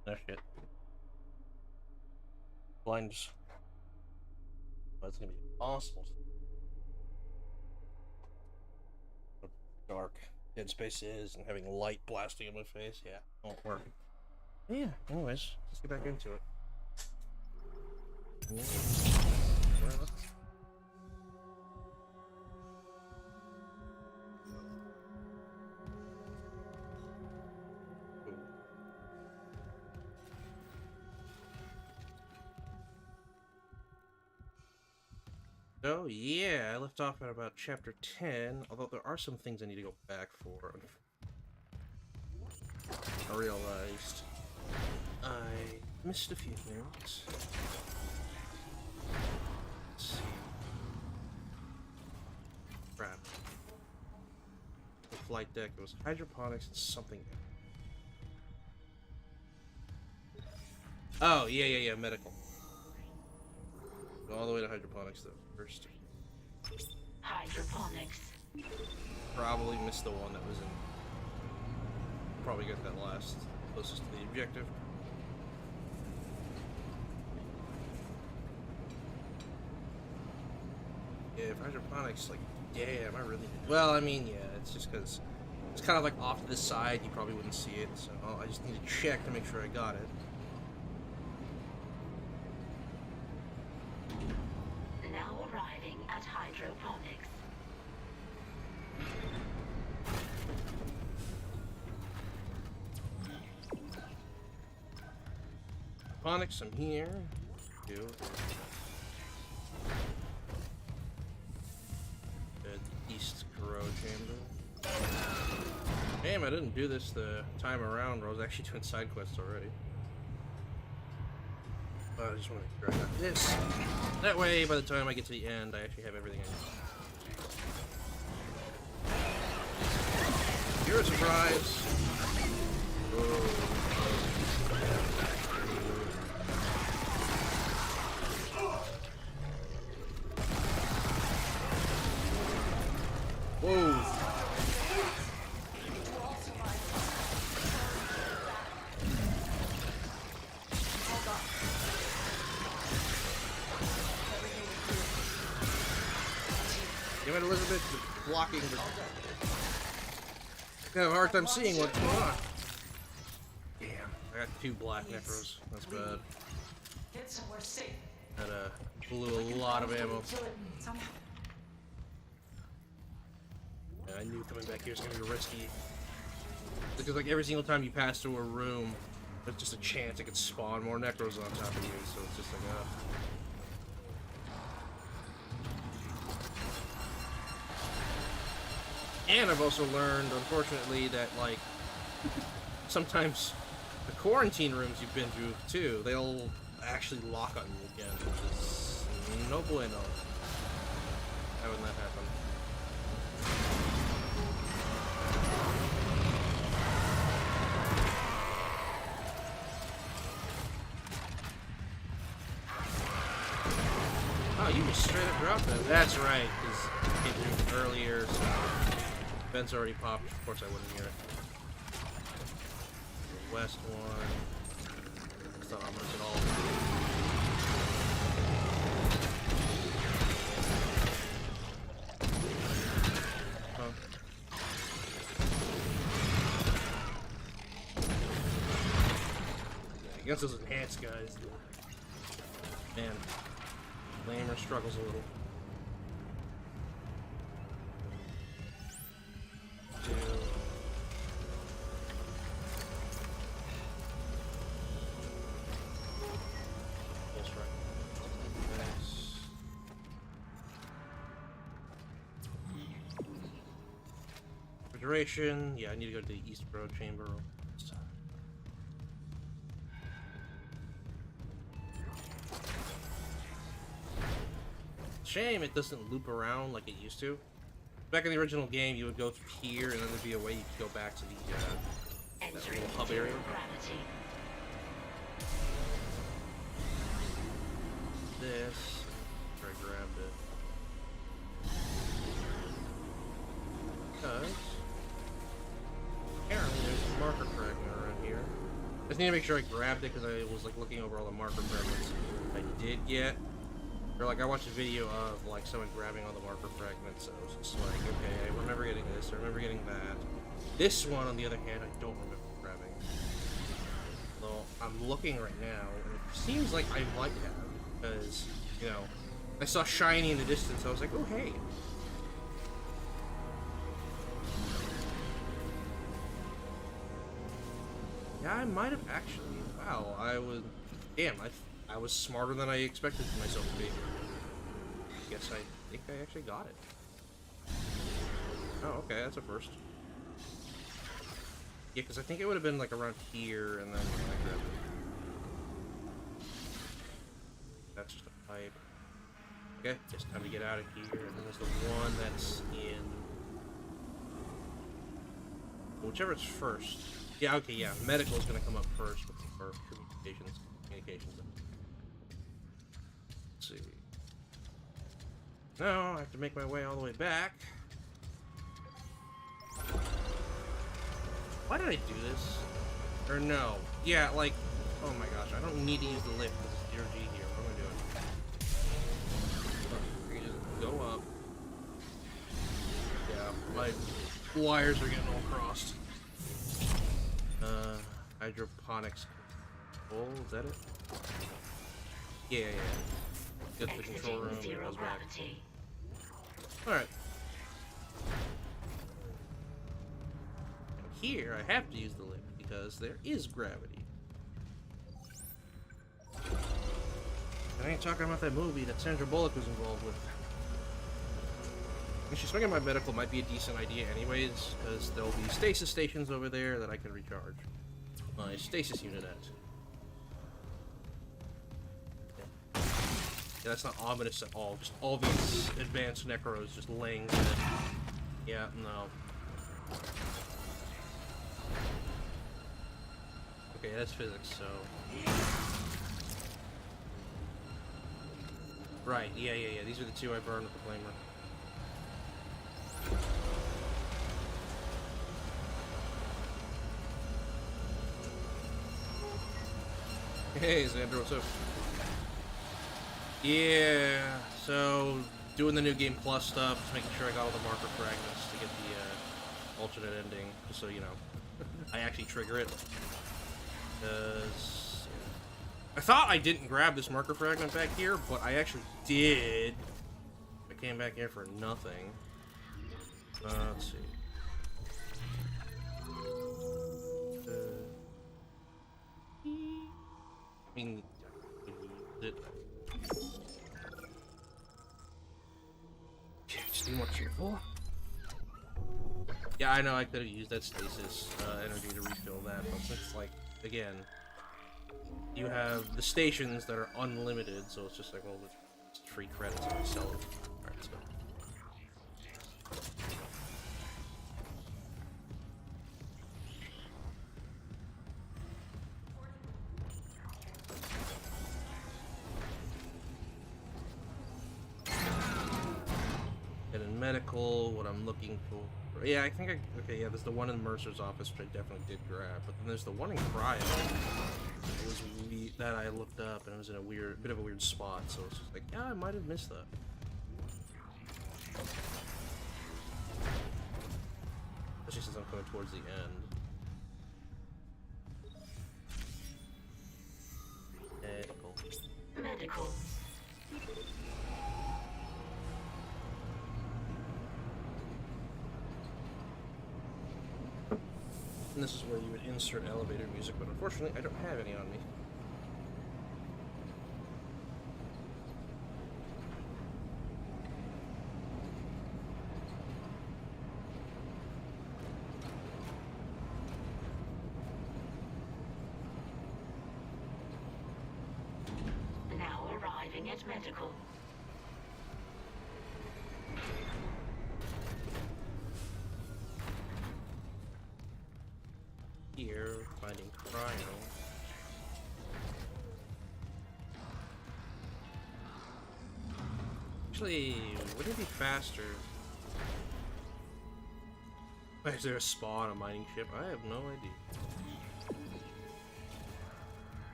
Oh shit. Blind. Oh, it's gonna be impossible. How dark Dead Space is and having light blasting in my face. Yeah, won't work. But yeah, anyways, let's get back into it. So yeah, I left off at about chapter 10, although there are some things I need to go back for. I realized I missed a few things. Let's see. Crap. The flight deck, it was hydroponics and something. Oh, yeah, medical. Go all the way to hydroponics though, first. Hydroponics. Probably missed the one that was in. Probably got that last, closest to the objective. Yeah, for hydroponics, like, damn, I really did. Well, I mean, yeah, it's just because it's kind of like off to the side, you probably wouldn't see it, so I just need to check to make sure I got it. Now arriving at hydroponics. Hydroponics, I'm here. The East Grow Chamber. Damn, I didn't do this the time around where I was actually doing side quests already. But I just want to grab this. That way, by the time I get to the end, I actually have everything I need. You're a surprise! Whoa. Whoa! Damn it, Elizabeth, you're blocking the... I have a hard time seeing what's going on. Damn, I got 2 black necros. That's bad. Get somewhere safe. That blew a lot of ammo. Yeah, I knew coming back here was gonna be risky. Because like every single time you pass through a room, there's just a chance it could spawn more necros on top of you, so it's just like, And I've also learned, unfortunately, that like sometimes the quarantine rooms you've been through too, they'll actually lock on you again, which is no bueno. Why wouldn't that happen? Oh, you just straight up dropped it. That's right, because it came through earlier, so vents already popped. Of course I wouldn't hear it. The west one. It's not ominous at all. Huh. Yeah, against those enhanced guys, man. Lamer struggles a little. 2. Yes, right. Nice. Refrigeration. Yeah, I need to go to the East Road Chamber. Shame it doesn't loop around like it used to. Back in the original game, you would go through here, and then there'd be a way you could go back to the that little hub area. This, where I grabbed it, because apparently there's a marker fragment around here. just need to make sure I grabbed it because I was like looking over all the marker fragments I did get. Or like I watched a video of like someone grabbing all the marker fragments, so I was just like, okay, I remember getting this, I remember getting that. This one, on the other hand, I don't remember grabbing. Though I'm looking right now, and it seems like I might have, because, you know, I saw shiny in the distance, so I was like, oh hey. Yeah, I might have actually. Wow, I was. Damn, I was smarter than I expected myself to be. Guess I think I actually got it. Oh, okay, that's a first. Yeah, because I think it would have been like around here, and then I grabbed it. That's just a pipe. Okay, it's time to get out of here, and then there's the one that's in. Whichever's first. Yeah, okay, yeah. Medical is going to come up first for communications. Let's see. No, I have to make my way all the way back. Why did I do this? Or no. Yeah, like, oh my gosh, I don't need to use the lift because it's 0G here. What am I doing? Just go up. Yeah, my wires are getting all crossed. Hydroponics control, is that it? Yeah. Get the control room and it goes back. Alright. Here, I have to use the lift because there is gravity. I ain't talking about that movie that Sandra Bullock was involved with. Actually, swinging my medical might be a decent idea anyways, because there'll be stasis stations over there that I can recharge my stasis unit at. Yeah, that's not ominous at all. Just all these advanced necros just laying dead. Yeah, no. Okay, that's physics, so... Right, yeah. These are the two I burned with the flamer. Hey, Xander, what's up? Yeah, so doing the new game plus stuff, just making sure I got all the marker fragments to get the alternate ending, just so you know, I actually trigger it. Because I thought I didn't grab this marker fragment back here, but I actually did. I came back here for nothing. Let's see. I mean, just be more careful. Yeah, I know I could have used that stasis energy to refill that, but since, like, again, you have the stations that are unlimited, so it's just like, well, it's free credits if I sell it. Alright, let's go. Medical, what I'm looking for. Yeah, I think okay, yeah, there's the one in Mercer's office, which I definitely did grab, but then there's the one in Cryo. It was that I looked up, and it was in a bit of a weird spot, so it's just like, yeah, I might have missed that. Especially since I'm coming towards the end. Medical. And this is where you would insert elevator music, but unfortunately I don't have any on me. Now arriving at medical. Here, finding Cryo. Actually, wouldn't it be faster? Is there a spa on a mining ship? I have no idea.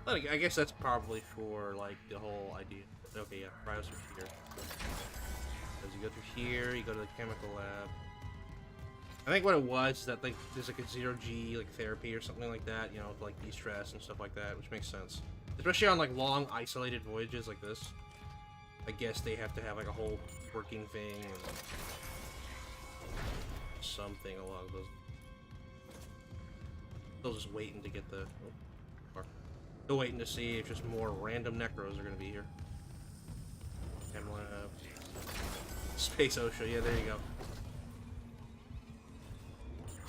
Like, I guess that's probably for, like, the whole idea. Okay, yeah, browser here. As you go through here, you go to the chemical lab. I think what it was is that, like, there's, like, a zero-G, like, therapy or something like that, you know, to, like, de-stress and stuff like that, which makes sense. Especially on, like, long, isolated voyages like this. I guess they have to have, like, a whole working thing and something along those. Still just waiting to get the... Still waiting to see if just more random necros are going to be here. Chem lab. Space OSHA, yeah, there you go.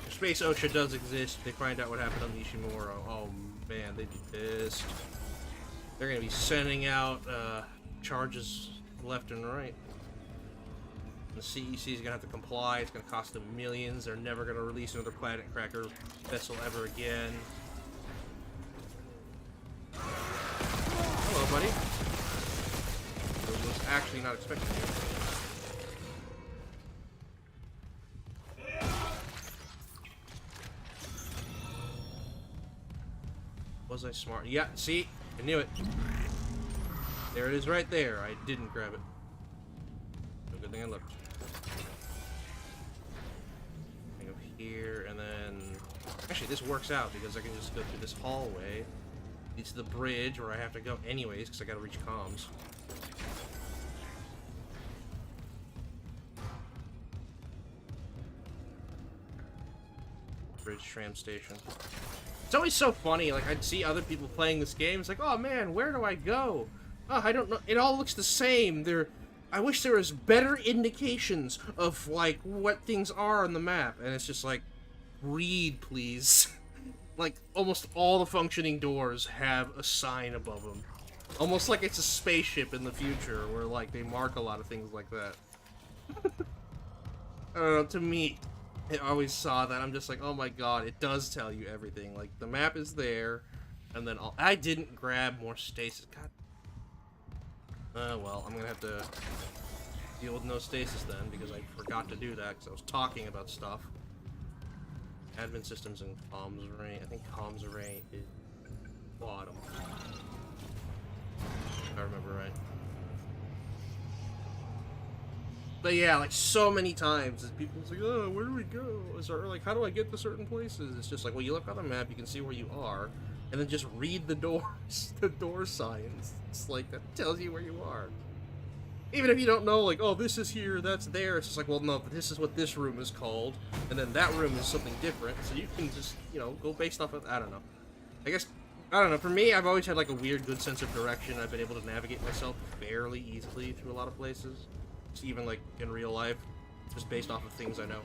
If Space OSHA does exist, they find out what happened on the Ishimura. Oh man, they'd be pissed. They're going to be sending out charges left and right. The CEC is going to have to comply. It's going to cost them millions. They're never going to release another Planet Cracker vessel ever again. Hello, buddy. I was actually not expecting you. Was I smart? Yeah, see? I knew it. There it is right there. I didn't grab it. No good thing I looked. Go here, and then... Actually, this works out because I can just go through this hallway. Leads to the bridge where I have to go anyways because I gotta reach comms. Bridge tram station. It's always so funny, like I'd see other people playing this game, it's like, oh man, where do I go? Oh, I don't know, it all looks the same. I wish there was better indications of like what things are on the map, and it's just like, read please. Like, almost all the functioning doors have a sign above them. Almost like it's a spaceship in the future, where, like, they mark a lot of things like that. I don't know, to me, I always saw that, I'm just like, oh my god, it does tell you everything. Like, the map is there, and then I didn't grab more stasis. God. Well, I'm gonna have to deal with no stasis then, because I forgot to do that, because I was talking about stuff. Admin systems and comms array. I think comms array is bottom. If I remember right. But yeah, like so many times, people's like, oh, where do we go? Or like, how do I get to certain places? It's just like, well, you look on the map, you can see where you are, and then just read the doors, the door signs. It's like, that tells you where you are. Even if you don't know, like, oh, this is here, that's there, it's just like, well, no, this is what this room is called, and then that room is something different, so you can just, you know, go based off of, I don't know. I guess, I don't know, for me, I've always had, like, a weird, good sense of direction. I've been able to navigate myself fairly easily through a lot of places, just even, like, in real life, just based off of things I know.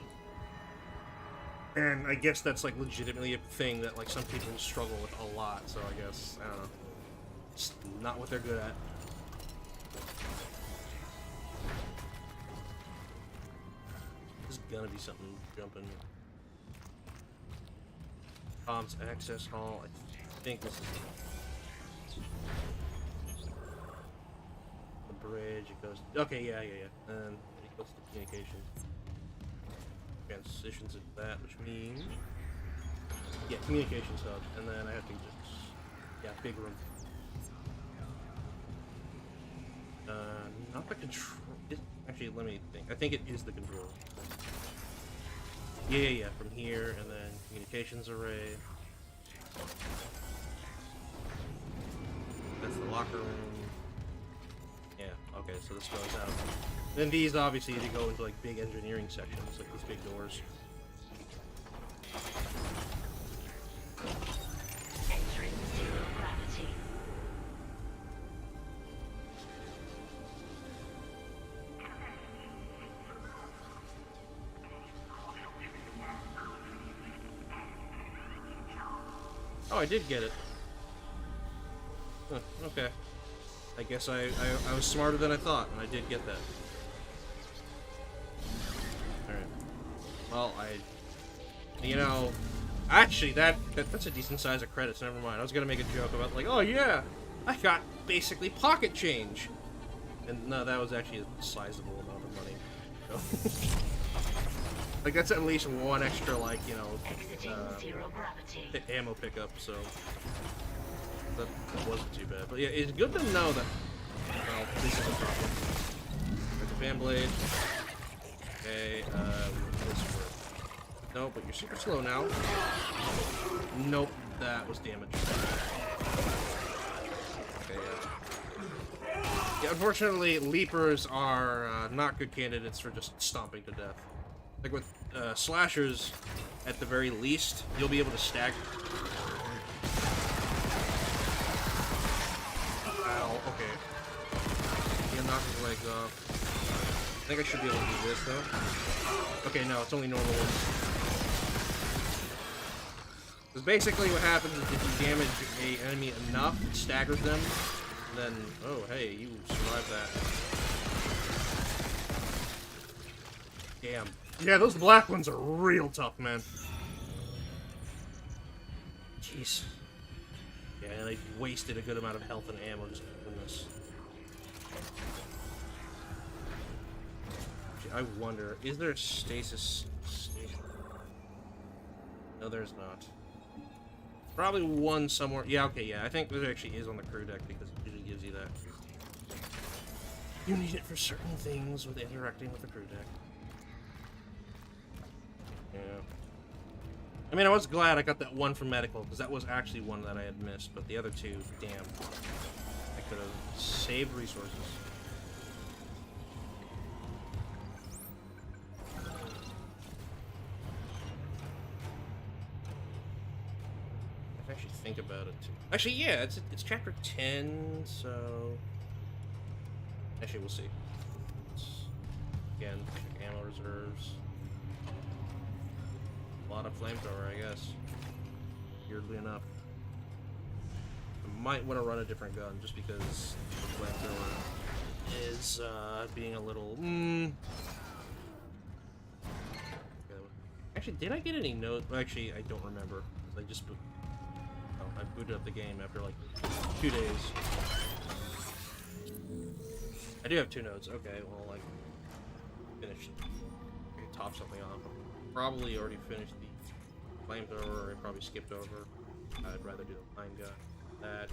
And I guess that's, like, legitimately a thing that, like, some people struggle with a lot, so I guess, I don't know. It's not what they're good at. There's gonna be something jumping. Comms access hall. I think this is the bridge. It goes. Okay, yeah. And it goes to communications. Transitions into that, which means communications hub. And then I have to just big room. Not the control. Actually, let me think. I think it is the control. Yeah. From here, and then communications array. That's the locker room. Yeah. Okay, so this goes out. Then these obviously they go into like big engineering sections, like these big doors. Entering zero gravity. Oh, I did get it. Huh, okay. I guess I was smarter than I thought, and I did get that. Alright. Well, you know, actually, that's a decent size of credits, never mind. I was gonna make a joke about, like, oh yeah, I got basically pocket change. And no, that was actually a sizable amount of money. So. Like, that's at least one extra, like, you know, Exiting zero gravity. ammo pickup, so that wasn't too bad. But yeah, it's good to know that, well, this is a problem. There's a fan blade. Okay, this work. No, but you're super slow now. Nope, that was damage. Okay, yeah, unfortunately, leapers are not good candidates for just stomping to death. Like with slashers, at the very least, you'll be able to stagger. Ow, okay. You knock his legs off. I think I should be able to do this, though. Okay, no, it's only normal ones. Because basically what happens is if you damage an enemy enough, it staggers them, then, oh, hey, you survived that. Damn. Yeah, those black ones are real tough, man. Jeez. Yeah, and I wasted a good amount of health and ammo just doing this. I wonder, is there a stasis station? No, there's not. Probably one somewhere. Yeah, okay, yeah. I think there actually is on the crew deck because it usually gives you that. You need it for certain things with interacting with the crew deck. Yeah. I mean, I was glad I got that one from medical because that was actually one that I had missed, but the other two, damn. I could have saved resources. Actually think about it too. Actually, yeah, it's chapter 10, so actually we'll see. Again, ammo reserves. A lot of flamethrower, I guess. Weirdly enough, I might want to run a different gun just because the flamethrower is being a little. Actually, did I get any notes? Actually, I don't remember. I just. I booted up the game after like 2 days. I do have 2 nodes. Okay, well, like, finished. I can top something off. Probably already finished the flamethrower, or I probably skipped over. I'd rather do the line gun. That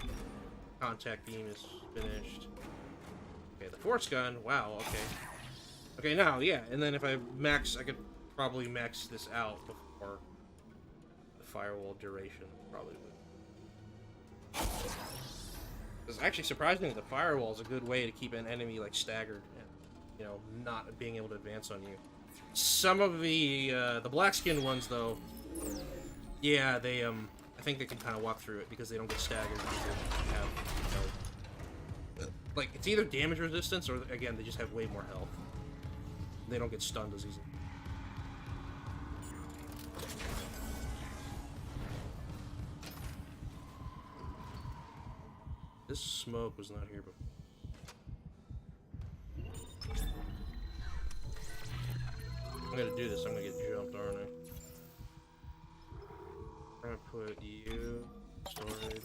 contact beam is finished. Okay, the force gun. Wow. Okay. Okay, now, yeah, and then if I max, I could probably max this out before the firewall duration. Probably would. Because actually, surprisingly, the firewall is a good way to keep an enemy like staggered, and you know, not being able to advance on you. Some of the black-skinned ones, though, yeah, they I think they can kind of walk through it because they don't get staggered. They have, you know, like it's either damage resistance or again they just have way more health. They don't get stunned as easily. This smoke was not here before. I'm gonna do this, I'm gonna get jumped, aren't I? I'm gonna put you, storage.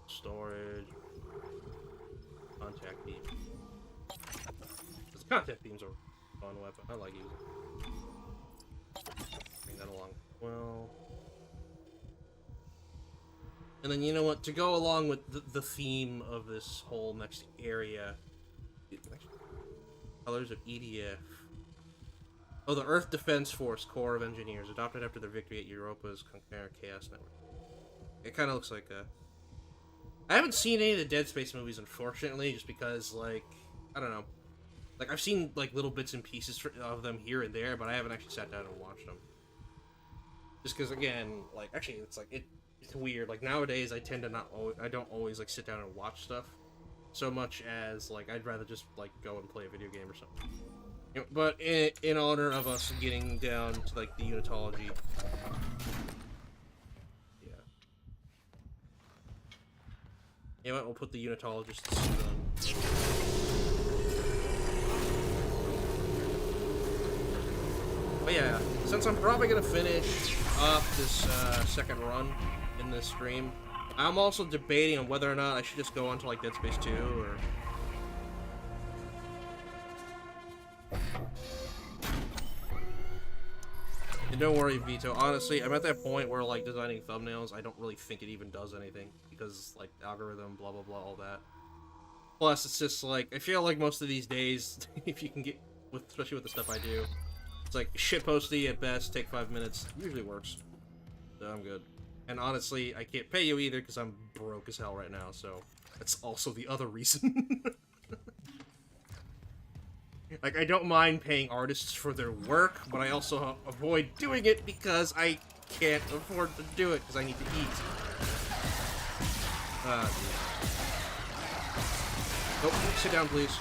Storage. Contact beam. Because contact beams are a fun weapon, I like using it. Bring that along. Well, and then you know what? To go along with the theme of this whole next area, colors of EDF. Oh, the Earth Defense Force Corps of Engineers, adopted after their victory at Europa's Conquer Chaos Network. It kind of looks like a. I haven't seen any of the Dead Space movies, unfortunately, just because, like, I don't know. Like, I've seen like little bits and pieces of them here and there, but I haven't actually sat down and watched them. Just because, again, like, actually, it's like, it's weird. Like, nowadays, I tend to I don't always, like, sit down and watch stuff so much as, like, I'd rather just, like, go and play a video game or something. You know, but in honor of us getting down to, like, the unitology. Yeah. You know what? We'll put the unitologist suit on. But yeah, since I'm probably gonna finish up this second run in this stream, I'm also debating on whether or not I should just go on to like Dead Space 2 or. And don't worry, Vito. Honestly, I'm at that point where, like, designing thumbnails, I don't really think it even does anything. Because, like, algorithm, blah, blah, blah, all that. Plus, it's just, like, I feel like most of these days, if you can get, especially with the stuff I do, it's like, shitposty at best, take 5 minutes. Usually works. So I'm good. And honestly, I can't pay you either, because I'm broke as hell right now, so that's also the other reason. Like, I don't mind paying artists for their work, but I also avoid doing it because I can't afford to do it because I need to eat. Oh, sit down, please.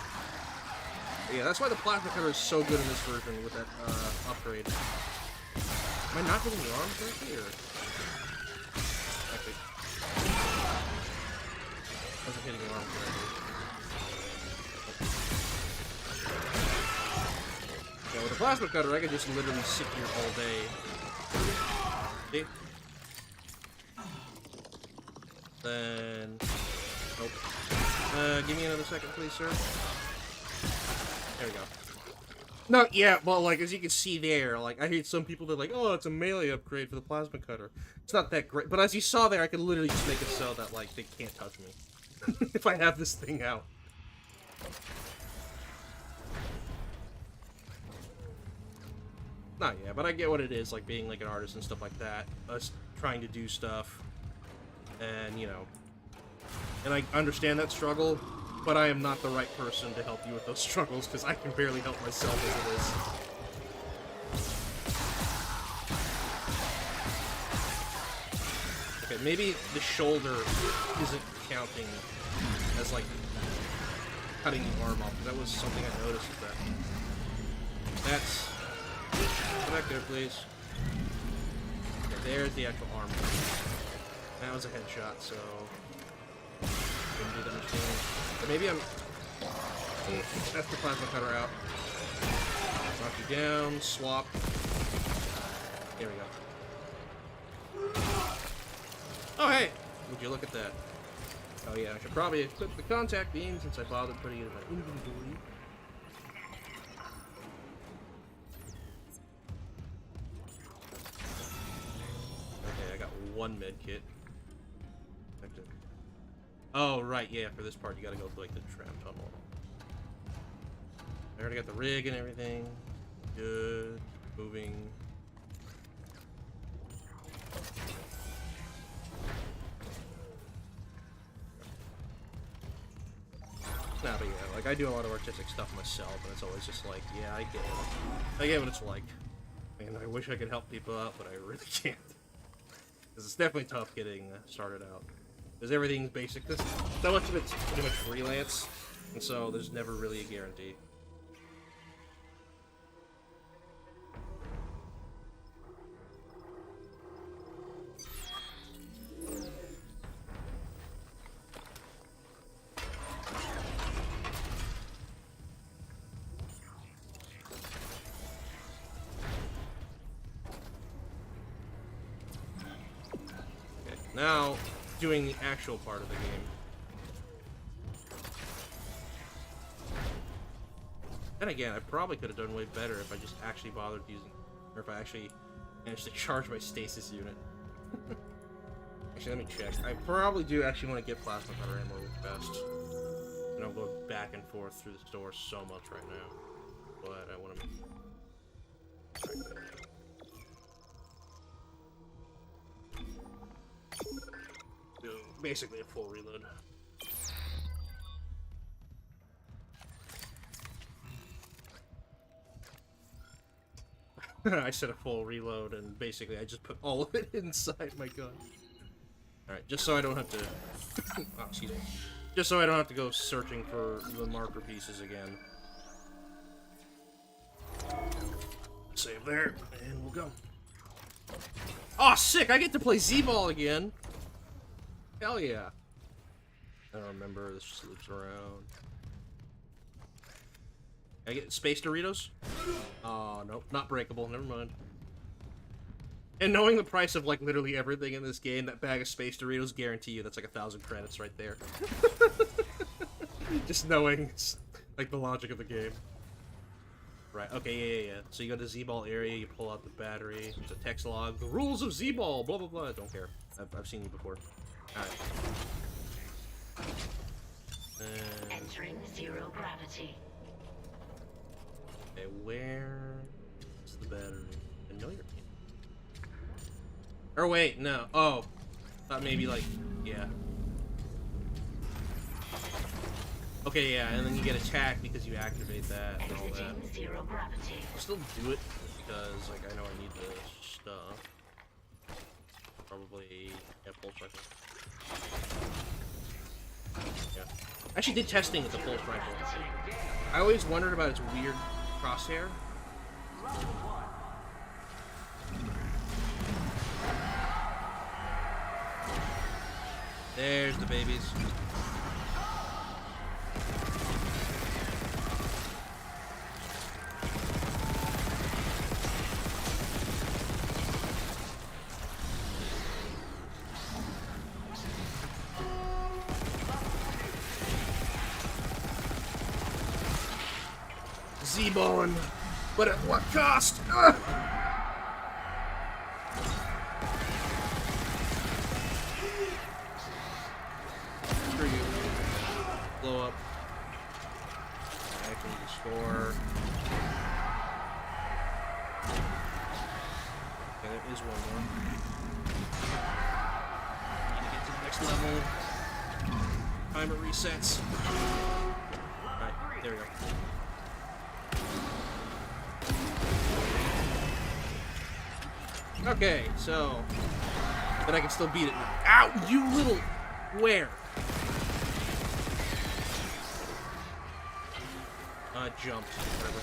Yeah, that's why the plasma cutter is so good in this version with that upgrade. Am I not hitting the arms correctly, or? Actually, I wasn't hitting the arms correctly. Yeah, with a plasma cutter, I could just literally sit here all day. See? Then... Nope. Give me another second, please, sir. There we go. No, yeah, well, like, as you can see there, like, I heard some people that are like, oh, it's a melee upgrade for the plasma cutter. It's not that great, but as you saw there, I could literally just make it so that, like, they can't touch me. If I have this thing out. Not yet, but I get what it is, like being like an artist and stuff like that. Us trying to do stuff, and you know, and I understand that struggle, but I am not the right person to help you with those struggles because I can barely help myself as it is. Okay, maybe the shoulder isn't counting as like cutting the arm off, because that was something I noticed. That's. Come back there, please. Okay, there's the actual arm. That was a headshot, so... Didn't do that much damage. Or maybe I'm... That's the plasma cutter out. Knock you down, swap. Here we go. Oh, hey! Would you look at that? Oh yeah, I should probably equip the contact beam since I bothered putting it in my inventory. One med kit. Oh, right, yeah, for this part you gotta go through like the tram tunnel. I already got the rig and everything. Good. Moving. Nah, but yeah, like I do a lot of artistic stuff myself, and it's always just like, yeah, I get it. I get what it's like. Man, I wish I could help people out, but I really can't. Because it's definitely tough getting started out. Because everything's basic. So much of it's pretty much freelance, and so there's never really a guarantee. Now, doing the actual part of the game. Then again, I probably could have done way better if I just actually bothered using, or if I actually managed to charge my stasis unit. Actually, let me check. I probably do actually want to get plasma cutter ammo with best. And I'm going back and forth through the store so much right now. But I want to make... Basically a full reload. I said a full reload, and basically I just put all of it inside my gun. Alright, just so I don't have to... oh, excuse me. Just so I don't have to go searching for the marker pieces again. Save there, and we'll go. Oh, sick! I get to play Z-Ball again! Hell yeah. I don't remember, this just loops around. Can I get space Doritos? Oh, nope, not breakable, never mind. And knowing the price of, like, literally everything in this game, that bag of space Doritos guarantee you that's like 1,000 credits right there. Just knowing, like, the logic of the game. Right, okay, yeah. So you go to Z-Ball area, you pull out the battery, there's a text log, the rules of Z-Ball, blah, blah, blah. Don't care. I've seen you before. Alright. Entering zero gravity. Okay, where is the battery? I know you're in. Or wait, no. Oh. Thought maybe like, yeah. Okay, yeah, and then you get attacked because you activate that and all that. Exiting zero gravity. I'll still do it because, like, I know I need the stuff. Probably, yeah, pulse rifle. Yeah. I actually did testing with the pulse rifle. I always wondered about its weird crosshair. There's the babies. Z-balling, but at what cost? Ugh! Screw you. Blow up. I actually need to score. Okay, there is one more. Need to get to the next level. Timer resets. Alright, there we go. Okay, so but I can still beat it now. Ow, you little where? Jumped. Whatever.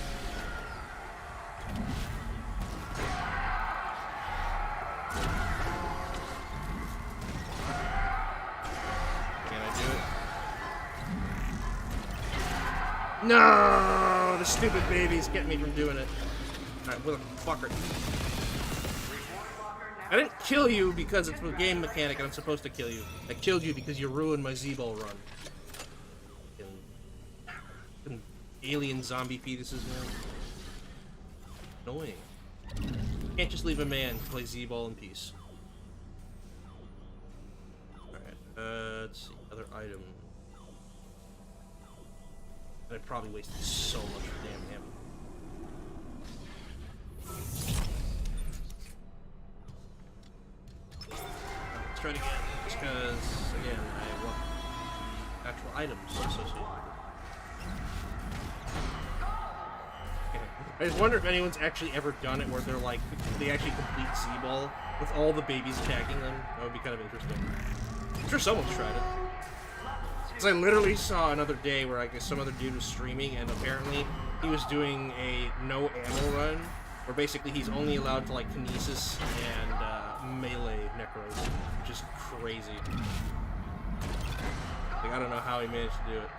Can I do it? No, the stupid babies get me from doing it. Alright, motherfucker. I didn't kill you because it's a game mechanic and I'm supposed to kill you. I killed you because you ruined my Z-Ball run. Fucking alien zombie fetuses, man. Annoying. Can't just leave a man to play Z-Ball in peace. Alright, let's see. Other item. I probably wasted so much damn ammo. Let's try it again, just because, again, I want the actual items associated with it. Okay. I just wonder if anyone's actually ever done it where they're like, they actually complete Z-Ball with all the babies attacking them. That would be kind of interesting. I'm sure someone's tried it. Because I literally saw another day where I guess some other dude was streaming and apparently he was doing a no ammo run where basically he's only allowed to like kinesis and melee necros, which is crazy. Like, I don't know how he managed to do it.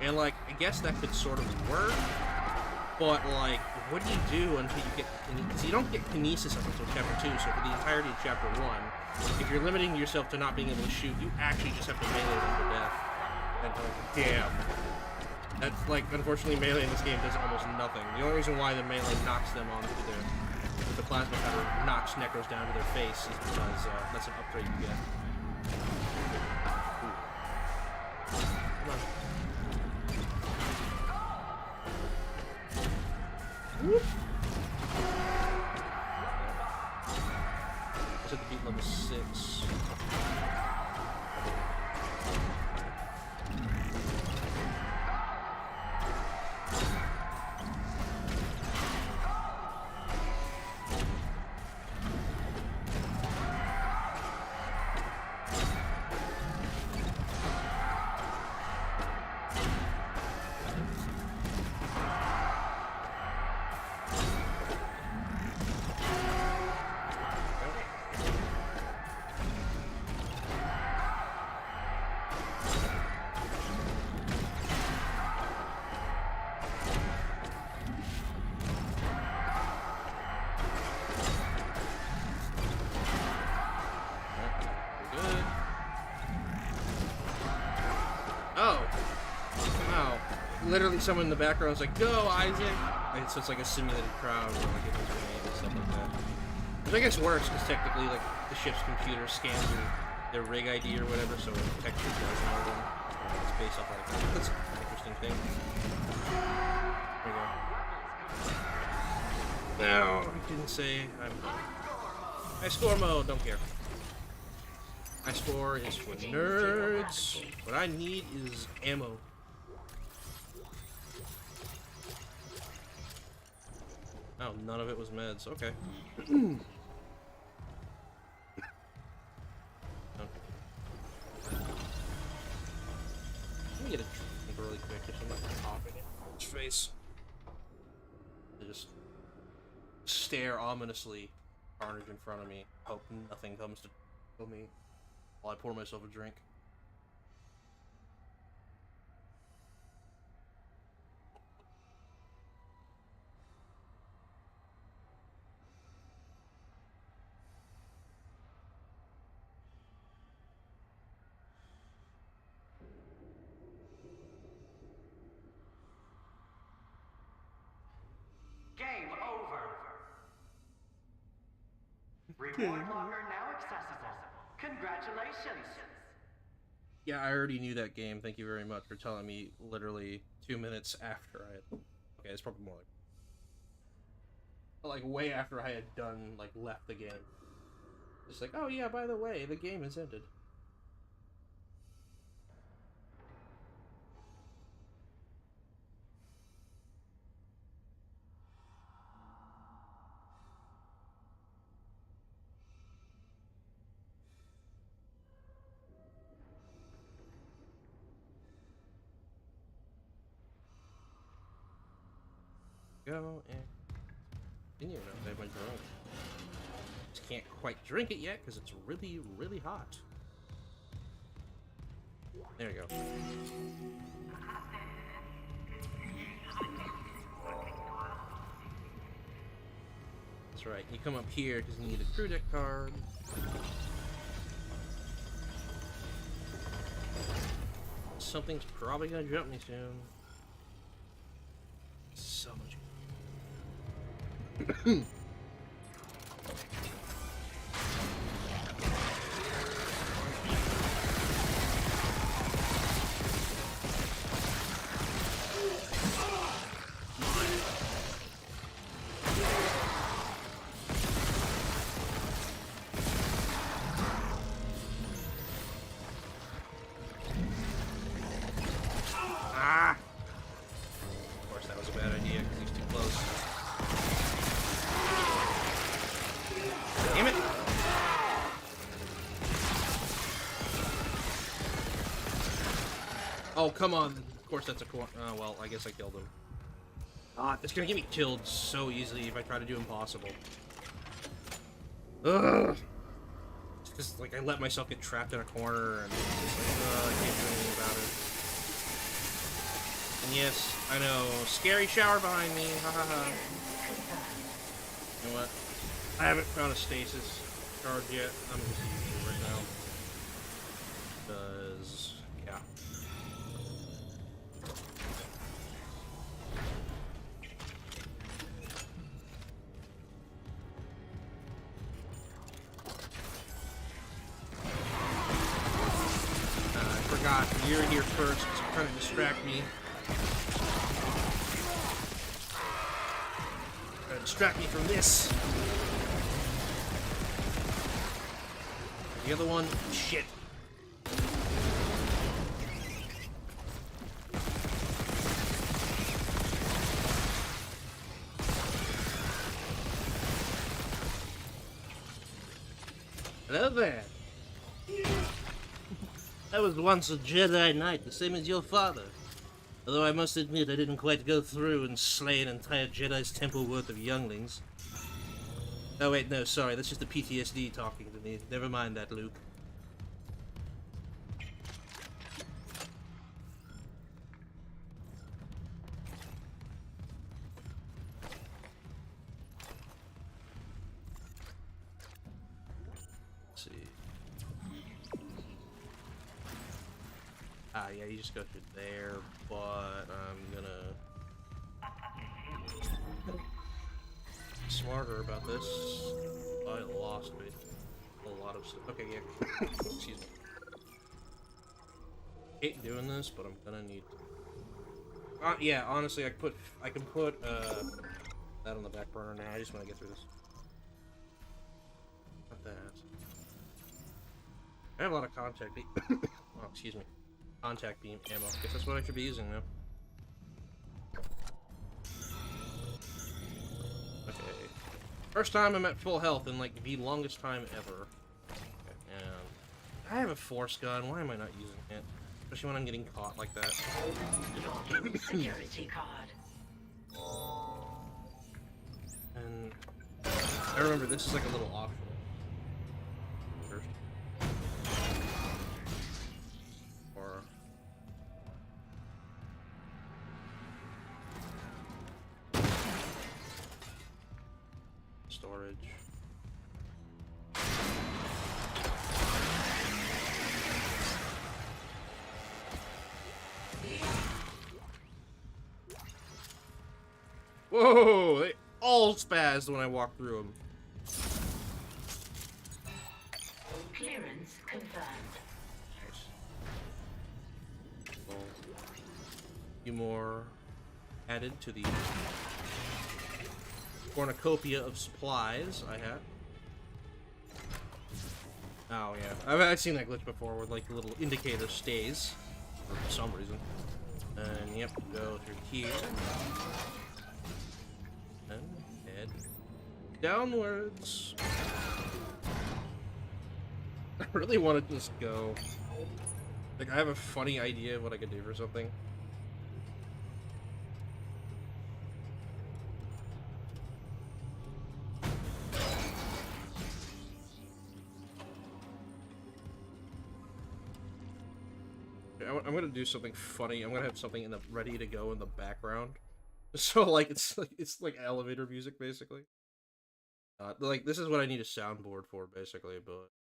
And like, I guess that could sort of work, but like, what do you do until you get because you don't get kinesis up until chapter 2, so for the entirety of chapter 1, if you're limiting yourself to not being able to shoot, you actually just have to melee them to death. And like, damn. That's like, unfortunately, melee in this game does almost nothing. The only reason why the melee knocks them onto the plasma cutter, knocks necros down to their face, is because that's an upgrade you get. Ooh. Come on. Whoop. I just have to beat level 6. literally someone in the background is like, "Go, Isaac!" And so it's like a simulated crowd, where like everyone's grenades and stuff like that. Which I guess works because technically, like the ship's computer scans their rig ID or whatever, so it technically does know them. It's based off like that. That's an interesting thing. There we go. No, I didn't say I'm. High score mode. Don't care. My score is for nerds. What I need is ammo. Oh, none of it was meds. Okay. Let me get a drink really quick if I'm not coughing in his face. I just stare ominously carnage in front of me. Hope nothing comes to kill me while I pour myself a drink. Game over. Reward locker now accessible. Congratulations. Yeah, I already knew that game. Thank you very much for telling me literally 2 minutes after I had... Okay, it's probably more like way after I had done, like, left the game. Just like, oh yeah, by the way, the game has ended. Go and continue now. I have my drink. Just can't quite drink it yet because it's really, really hot. There we go. That's right. You come up here because you need a crew deck card. Something's probably gonna jump me soon. So much. Ah! Of course, that was a bad idea because he's too close. Damn it! Oh, come on. Of course, that's a corner. Oh, well, I guess I killed him. It's gonna get me killed so easily if I try to do impossible. Ugh! Because, like, I let myself get trapped in a corner and it's like, I can't do anything about it. And yes, I know, scary shower behind me, ha ha ha. You know what? I haven't found a stasis charge yet. I'm just using it right now. Because, yeah. I forgot, you're here first, so you're trying to distract me. Distract me from this. The other one, shit. Hello there. I was once a Jedi Knight, the same as your father. Although I must admit I didn't quite go through and slay an entire Jedi's temple worth of younglings. Oh wait, no, sorry, that's just the PTSD talking to me. Never mind that, Luke. Let's see. Ah, yeah, you just go through there, but I'm gonna smarter about this. I lost a lot of stuff. Okay, yeah. Excuse me. Hate doing this, but I'm gonna need to. Yeah, honestly, I can put that on the back burner now. I just want to get through this. Not that. I have a lot of contact beam. Oh, excuse me. Contact beam ammo. Guess that's what I should be using now. Okay. First time I'm at full health in like the longest time ever. Okay, and I have a force gun. Why am I not using it? Especially when I'm getting caught like that. Security card. And I remember this is like a little optional. First. Or storage. Whoa! They all spazzed when I walked through them. Clearance confirmed. Nice. Well, a few more added to the cornucopia of supplies I had. Oh yeah, I've seen that glitch before, where like the little indicator stays for some reason. And yep, go through here. And head downwards. I really want to just go. Like, I have a funny idea of what I could do for something. I'm gonna do something funny. I'm gonna have something in the ready to go in the background. So like it's like elevator music basically. Like this is what I need a soundboard for basically, but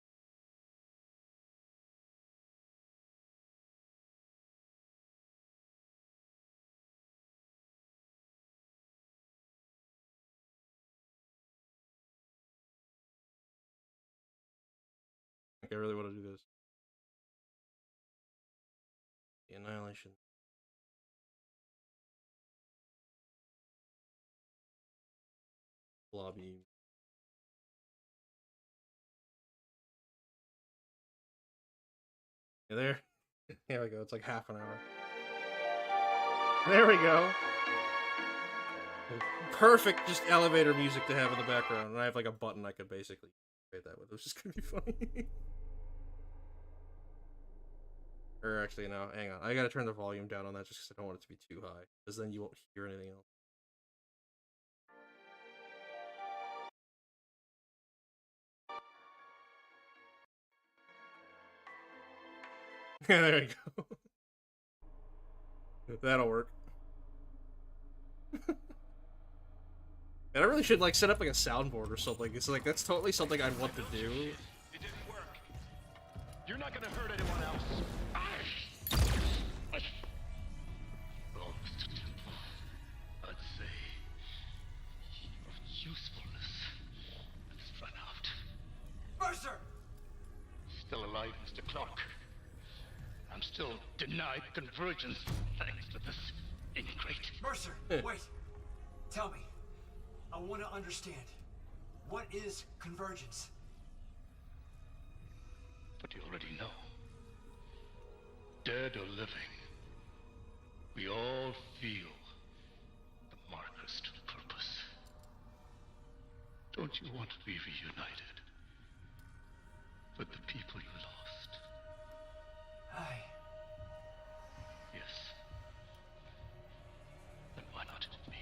like, I really want to do this. The Annihilation. Lobby. Yeah, there. There we go. It's like half an hour. There we go. Perfect, just elevator music to have in the background. And I have like a button I could basically create that with. It was just gonna be funny. Or actually, no, hang on. I gotta turn the volume down on that just because I don't want it to be too high. Because then you won't hear anything else. Yeah, there you go. That'll work. And I really should like set up like a soundboard or something. It's like that's totally something I'd want to do. It didn't work. You're not gonna hurt anyone else. Oh, Mr. Temple, I'd say your usefulness has run out. Mercer! Still alive, Mr. Clark. I'm still denied convergence thanks to this ingrate. Mercer, wait. Tell me. I want to understand. What is convergence? But you already know. Dead or living, we all feel the marker's true purpose. Don't you want to be reunited with the people you lost? Aye. Yes. Then why not me?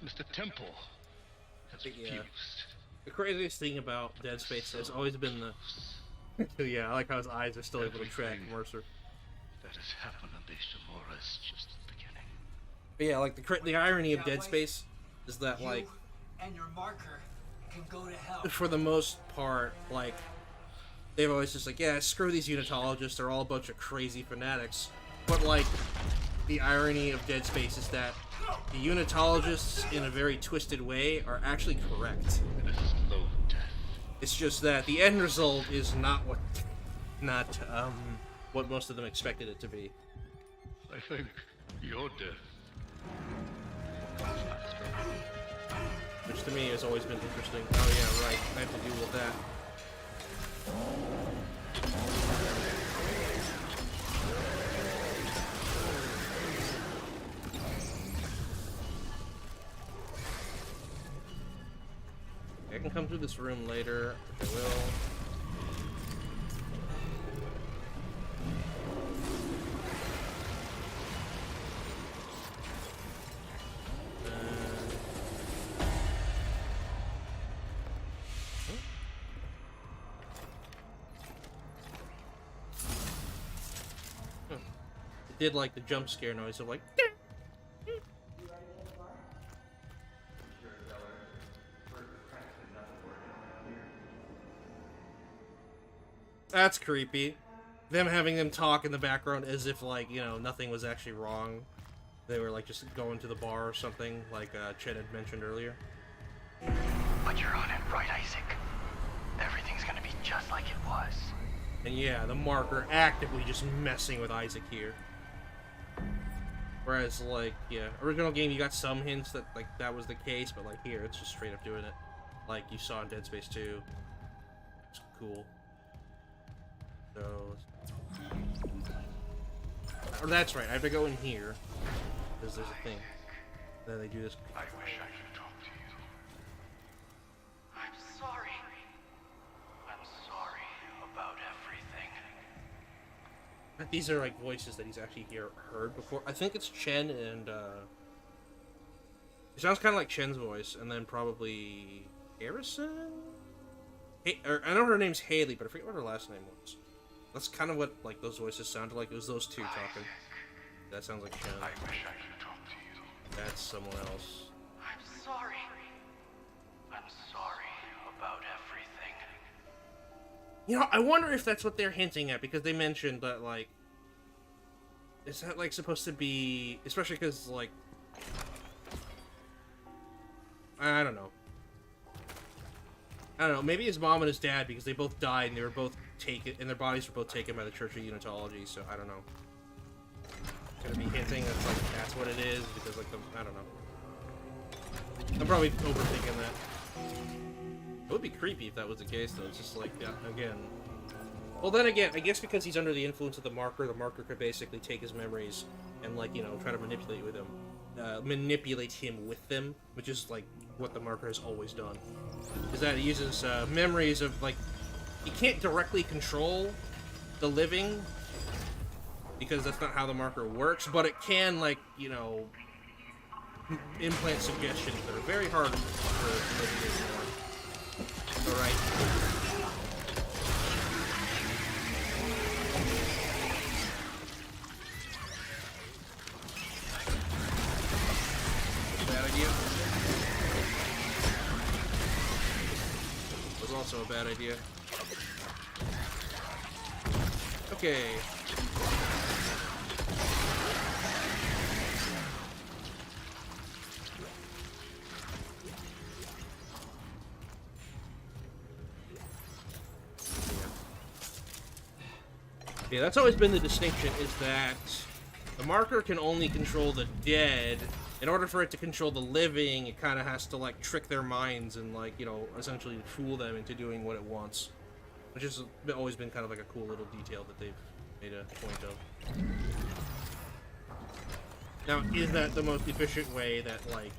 Mr. Temple has refused. The craziest thing about Dead Space has always been the... Yeah, I like how his eyes are still able to track Mercer. That has happened on the Ishimura is just the beginning. But yeah, like the irony of Dead Space is that You like and your marker can go to hell. for the most part, like they've always just like, yeah, screw these unitologists, they're all a bunch of crazy fanatics. But like, the irony of Dead Space is that the unitologists, in a very twisted way, are actually correct. In a slow death. It's just that the end result is not what most of them expected it to be. I think your death comes faster. Which to me has always been interesting. Oh yeah, right. I have to deal with that. I can come through this room later, which I will. It did like the jump scare noise of like. That's creepy. Them having them talk in the background as if, like, you know, nothing was actually wrong. They were, like, just going to the bar or something, like Chet had mentioned earlier. But you're on it right, Isaac. Everything's gonna be just like it was. And yeah, the marker actively just messing with Isaac here. Whereas, like, yeah, original game, you got some hints that, like, that was the case, but, like, here, it's just straight up doing it. Like you saw in Dead Space 2. It's cool. So, or that's right, I have to go in here, because there's a thing. Then they do this. I wish I could talk to you. I'm sorry. I'm sorry about everything. These are like voices that he's actually heard before. I think it's Chen and, it sounds kind of like Chen's voice, and then probably Harrison? Hey, I know her name's Haley, but I forget what her last name was. That's kind of what, like, those voices sounded like. It was those two talking. That sounds like Chen. I wish I could talk to you. That's someone else. I'm sorry. I'm sorry about everything. You know, I wonder if that's what they're hinting at, because they mentioned that, like... Is that, like, supposed to be... Especially because, like... I don't know. I don't know, maybe his mom and his dad, because they both died and they were both taken, and their bodies were both taken by the Church of Unitology, so I don't know. Gonna be hinting that's like, that's what it is, because like, I don't know. I'm probably overthinking that. It would be creepy if that was the case, though. It's just like, yeah, again. Well, then again, I guess because he's under the influence of the marker could basically take his memories and, like, you know, try to manipulate him with them, which is like what the marker has always done. Is that it uses memories of, like, you can't directly control the living because that's not how the marker works, but it can, like, you know, implant suggestions that are very hard for living to ignore. Alright. Bad idea. Was also a bad idea. Okay. Yeah, that's always been the distinction, is that the marker can only control the dead. In order for it to control the living, it kind of has to, like, trick their minds and, like, you know, essentially fool them into doing what it wants. Which has always been kind of like a cool little detail that they've made a point of. Now, is that the most efficient way that, like,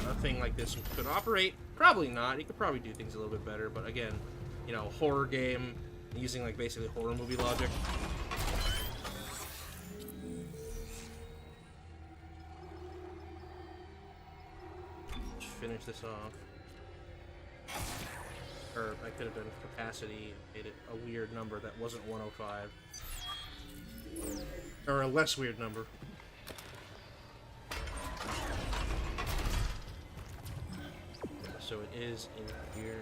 a thing like this could operate? Probably not. You could probably do things a little bit better, but again, you know, horror game, using, like, basically horror movie logic. Just finish this off. Or I could have done capacity, made it a weird number that wasn't 105. Or a less weird number. So it is in here.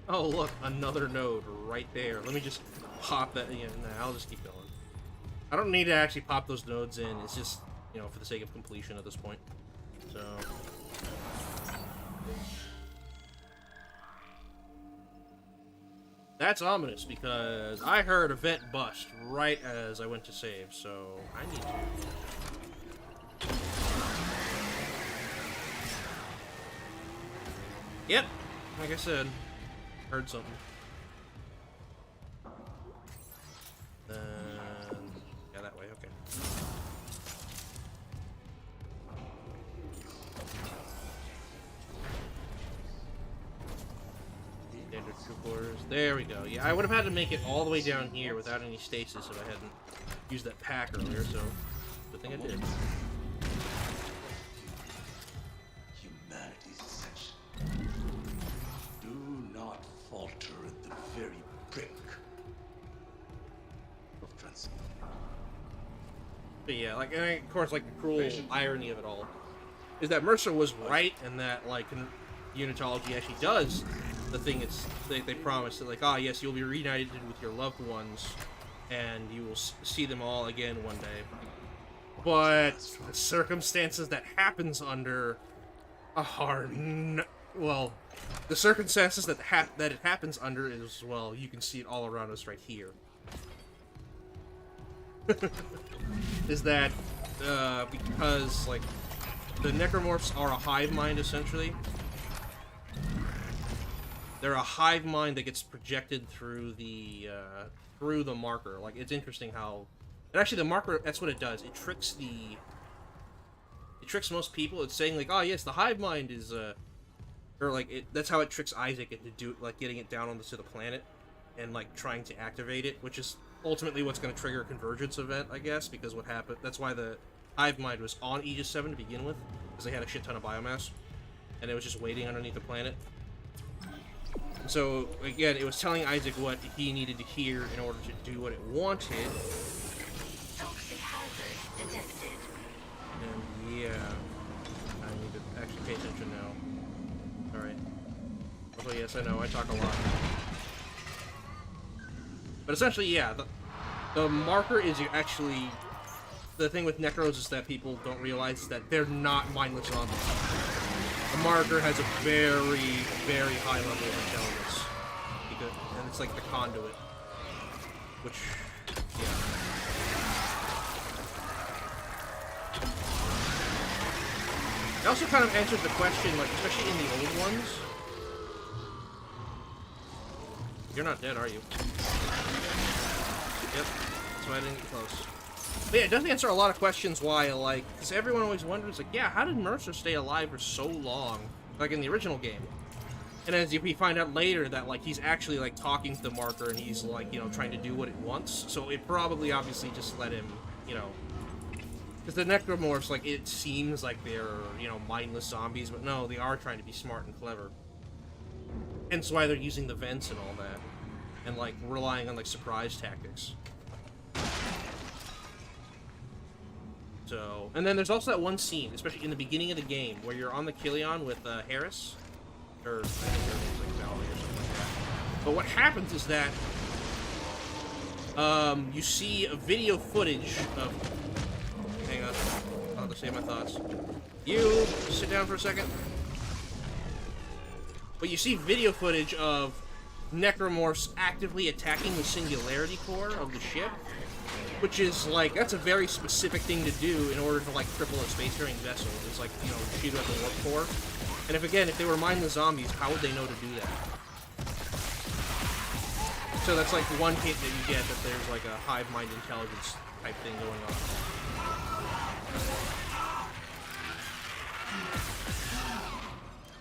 Oh, look, another node right there. Let me just pop that. Yeah, nah, I'll just keep going. I don't need to actually pop those nodes in. It's just, you know, for the sake of completion at this point. So... That's ominous, because I heard a vent bust right as I went to save, so I need to... Yep, like I said, heard something. Then... yeah, that way, okay. Standard troopers. There we go. Yeah, I would have had to make it all the way down here without any stasis if I hadn't used that pack earlier, so good thing I did. Humanity's ascension. Do not falter at the very brink of transcendence. But yeah, like, and of course, like, the cruel irony of it all is that Mercer was right, and that, like, unitology actually does the thing they promised. That, like, ah, yes, you'll be reunited with your loved ones, and you will see them all again one day. But the circumstances that happens under are well, the circumstances that it happens under is, well, you can see it all around us right here. Is that because, like, the necromorphs are a hive mind, essentially. They're a hive mind that gets projected through the marker. Like, it's interesting how... And actually, the marker, that's what it does. It tricks most people. It's saying, like, oh, yes, the hive mind is, or, like, that's how it tricks Isaac into, like, getting it down onto the planet and, like, trying to activate it, which is ultimately what's going to trigger a convergence event, I guess, because what happened... That's why the hive mind was on Aegis 7 to begin with, because they had a shit ton of biomass, and it was just waiting underneath the planet. So, again, it was telling Isaac what he needed to hear in order to do what it wanted. Toxic hazard detected. And, yeah, I need to actually pay attention now. Alright. Also, yes, I know, I talk a lot. But essentially, yeah, the marker is actually... The thing with Necros is that people don't realize that they're not mindless zombies. The marker has a very, very high level of intelligence. And it's like the conduit. Which, yeah. It also kind of answers the question, like, especially in the old ones. You're not dead, are you? Yep. That's why I didn't get close. But yeah, it does answer a lot of questions why, like, because everyone always wonders, like, yeah, how did Mercer stay alive for so long, like, in the original game? And as we find out later that, like, he's actually, like, talking to the marker and he's, like, you know, trying to do what it wants, so it probably, obviously, just let him, you know... Because the necromorphs, like, it seems like they're, you know, mindless zombies, but no, they are trying to be smart and clever. Hence why they're using the vents and all that. And, like, relying on, like, surprise tactics. So, and then there's also that one scene, especially in the beginning of the game, where you're on the Killion with Harris, or I think her name's like Valerie or something like that. But what happens is that you see a video footage of... Hang on, I'll have to save my thoughts. You sit down for a second. But you see video footage of necromorphs actively attacking the singularity core of the ship. Which is, like, that's a very specific thing to do in order to, like, cripple a spacefaring vessel. It's like, you know, shoot at the warp core. And if, again, if they were mindless zombies, how would they know to do that? So that's, like, one hint that you get that there's, like, a hive mind intelligence type thing going on.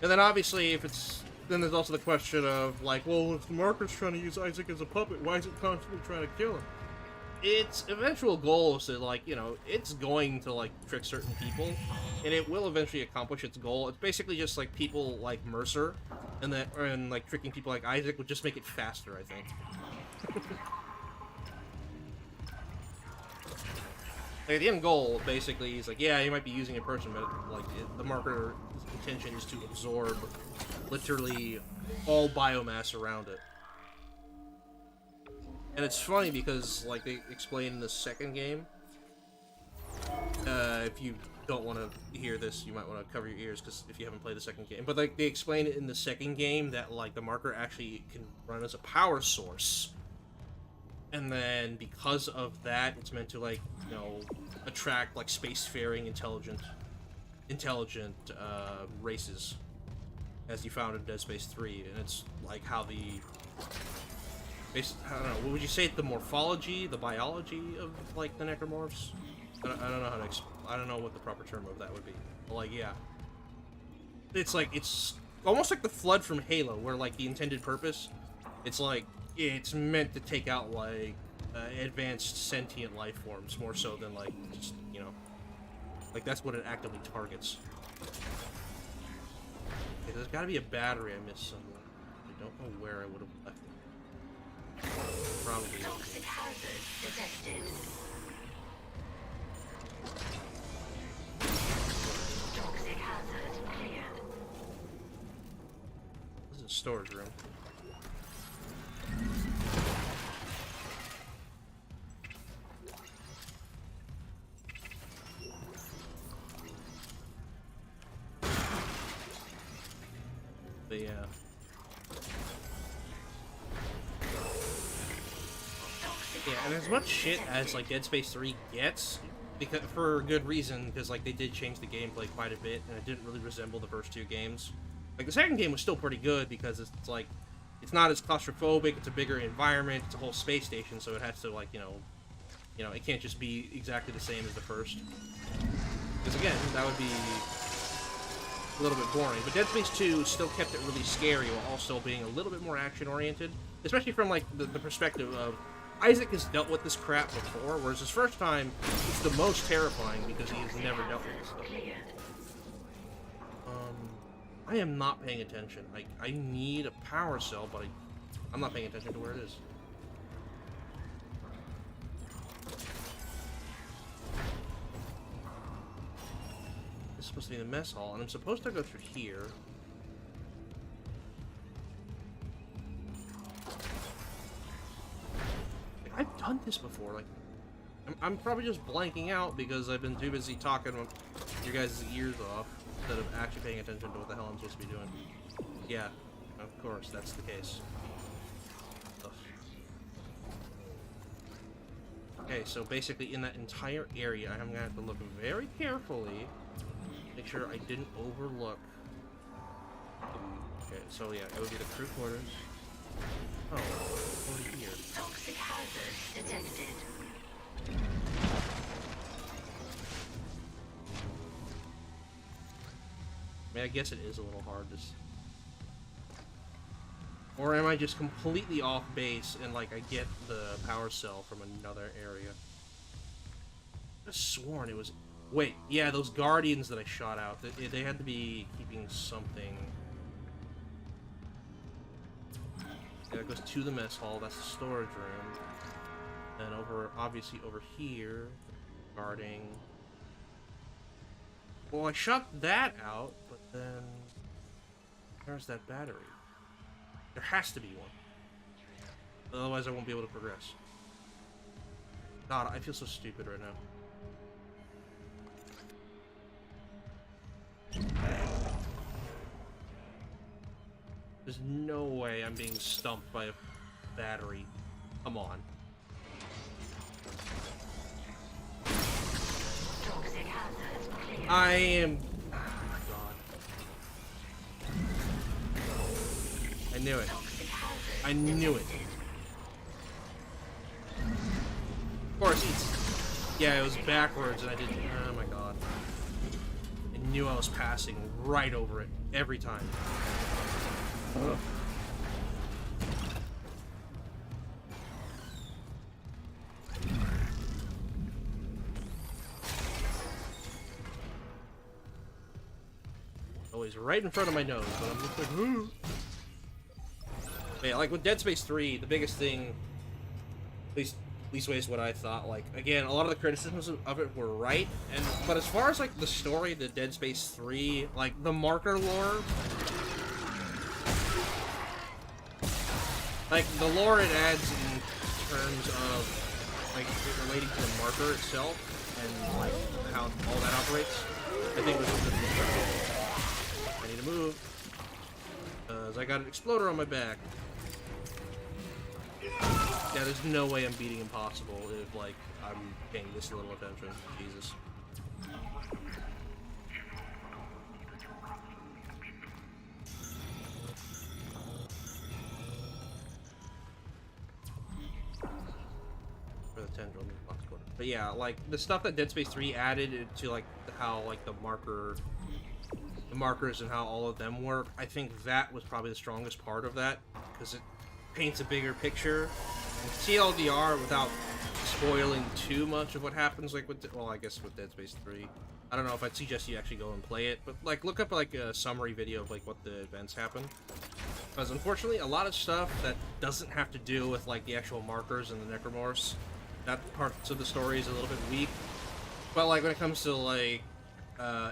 And then, obviously, if it's... Then there's also the question of, like, well, if the marker's trying to use Isaac as a puppet, why is it constantly trying to kill him? Its eventual goal is to, like, you know, it's going to, like, trick certain people, and it will eventually accomplish its goal. It's basically just, like, people like Mercer, and like, tricking people like Isaac would just make it faster, I think. Like, the end goal, basically, he's like, yeah, you might be using a person, but like the marker's intention is to absorb literally all biomass around it. And it's funny because, like they explain in the second game, if you don't want to hear this, you might want to cover your ears, because if you haven't played the second game. But like they explain it in the second game that like the marker actually can run as a power source. And then because of that, it's meant to, like, you know, attract like spacefaring intelligent races, as you found in Dead Space 3. And it's like how the I don't know, what would you say, the morphology, the biology of like the necromorphs? I don't know how to I don't know what the proper term of that would be. But, like, yeah, it's like, it's almost like the Flood from Halo, where like the intended purpose, it's like it's meant to take out like advanced sentient life forms more so than like just, you know, like that's what it actively targets. Okay, there's got to be a battery I missed somewhere. I don't know where I would have left it. Probably. Toxic hazard detected. Toxic hazard cleared. This is a storage room. But yeah. Yeah, and as much shit as like Dead Space 3 gets, because for good reason, because like they did change the gameplay quite a bit, and it didn't really resemble the first two games. Like the second game was still pretty good because it's like it's not as claustrophobic, it's a bigger environment, it's a whole space station, so it has to, like, you know, it can't just be exactly the same as the first. Because again, that would be a little bit boring. But Dead Space 2 still kept it really scary while also being a little bit more action-oriented, especially from like the perspective of Isaac has dealt with this crap before, whereas his first time, it's the most terrifying because he has never dealt with this stuff. I am not paying attention. I need a power cell, but I'm not paying attention to where it is. This is supposed to be the mess hall, and I'm supposed to go through here. I've done this before. Like, I'm probably just blanking out because I've been too busy talking with your guys' ears off instead of actually paying attention to what the hell I'm supposed to be doing. Yeah, of course, that's the case. Ugh. Okay, so basically in that entire area, I'm gonna have to look very carefully, make sure I didn't overlook. Okay, so yeah, it would be the crew quarters. Oh, over here. Toxic hazard detected. I mean, I guess it is a little hard to... Or am I just completely off base and, like, I get the power cell from another area? I just sworn it was... Wait, yeah, those guardians that I shot out, they had to be keeping something... Yeah, it goes to the mess hall, that's the storage room. Then over, obviously over here, guarding... Well, I shot that out, but then... Where's that battery? There has to be one. Otherwise I won't be able to progress. God, I feel so stupid right now. There's no way I'm being stumped by a battery. Come on. I am... Oh my god. I knew it. I knew it. Of course, it's... Yeah, it was backwards and I didn't... Oh my god. I knew I was passing right over it every time. Ugh. Always right in front of my nose, but I'm just like, ooh. Yeah, like with Dead Space 3, the biggest thing, at least leastways what I thought. Like, again, a lot of the criticisms of it were right, but as far as like the story, the Dead Space 3, like the marker lore, like the lore it adds in terms of like it relating to the marker itself and like how all that operates, I think was a good. I need to move because I got an exploder on my back. Yeah, there's no way I'm beating Impossible if, like, I'm paying this little attention. Jesus. For the tendril box quarter. But yeah, like, the stuff that Dead Space 3 added to, like, how, like, the markers and how all of them work, I think that was probably the strongest part of that, because it paints a bigger picture. And TLDR, without spoiling too much of what happens, like with, well, I guess with Dead Space 3. I don't know if I'd suggest you actually go and play it, but like look up like a summary video of like what the events happen. Because unfortunately, a lot of stuff that doesn't have to do with like the actual markers and the necromorphs, that parts of the story is a little bit weak. But like when it comes to like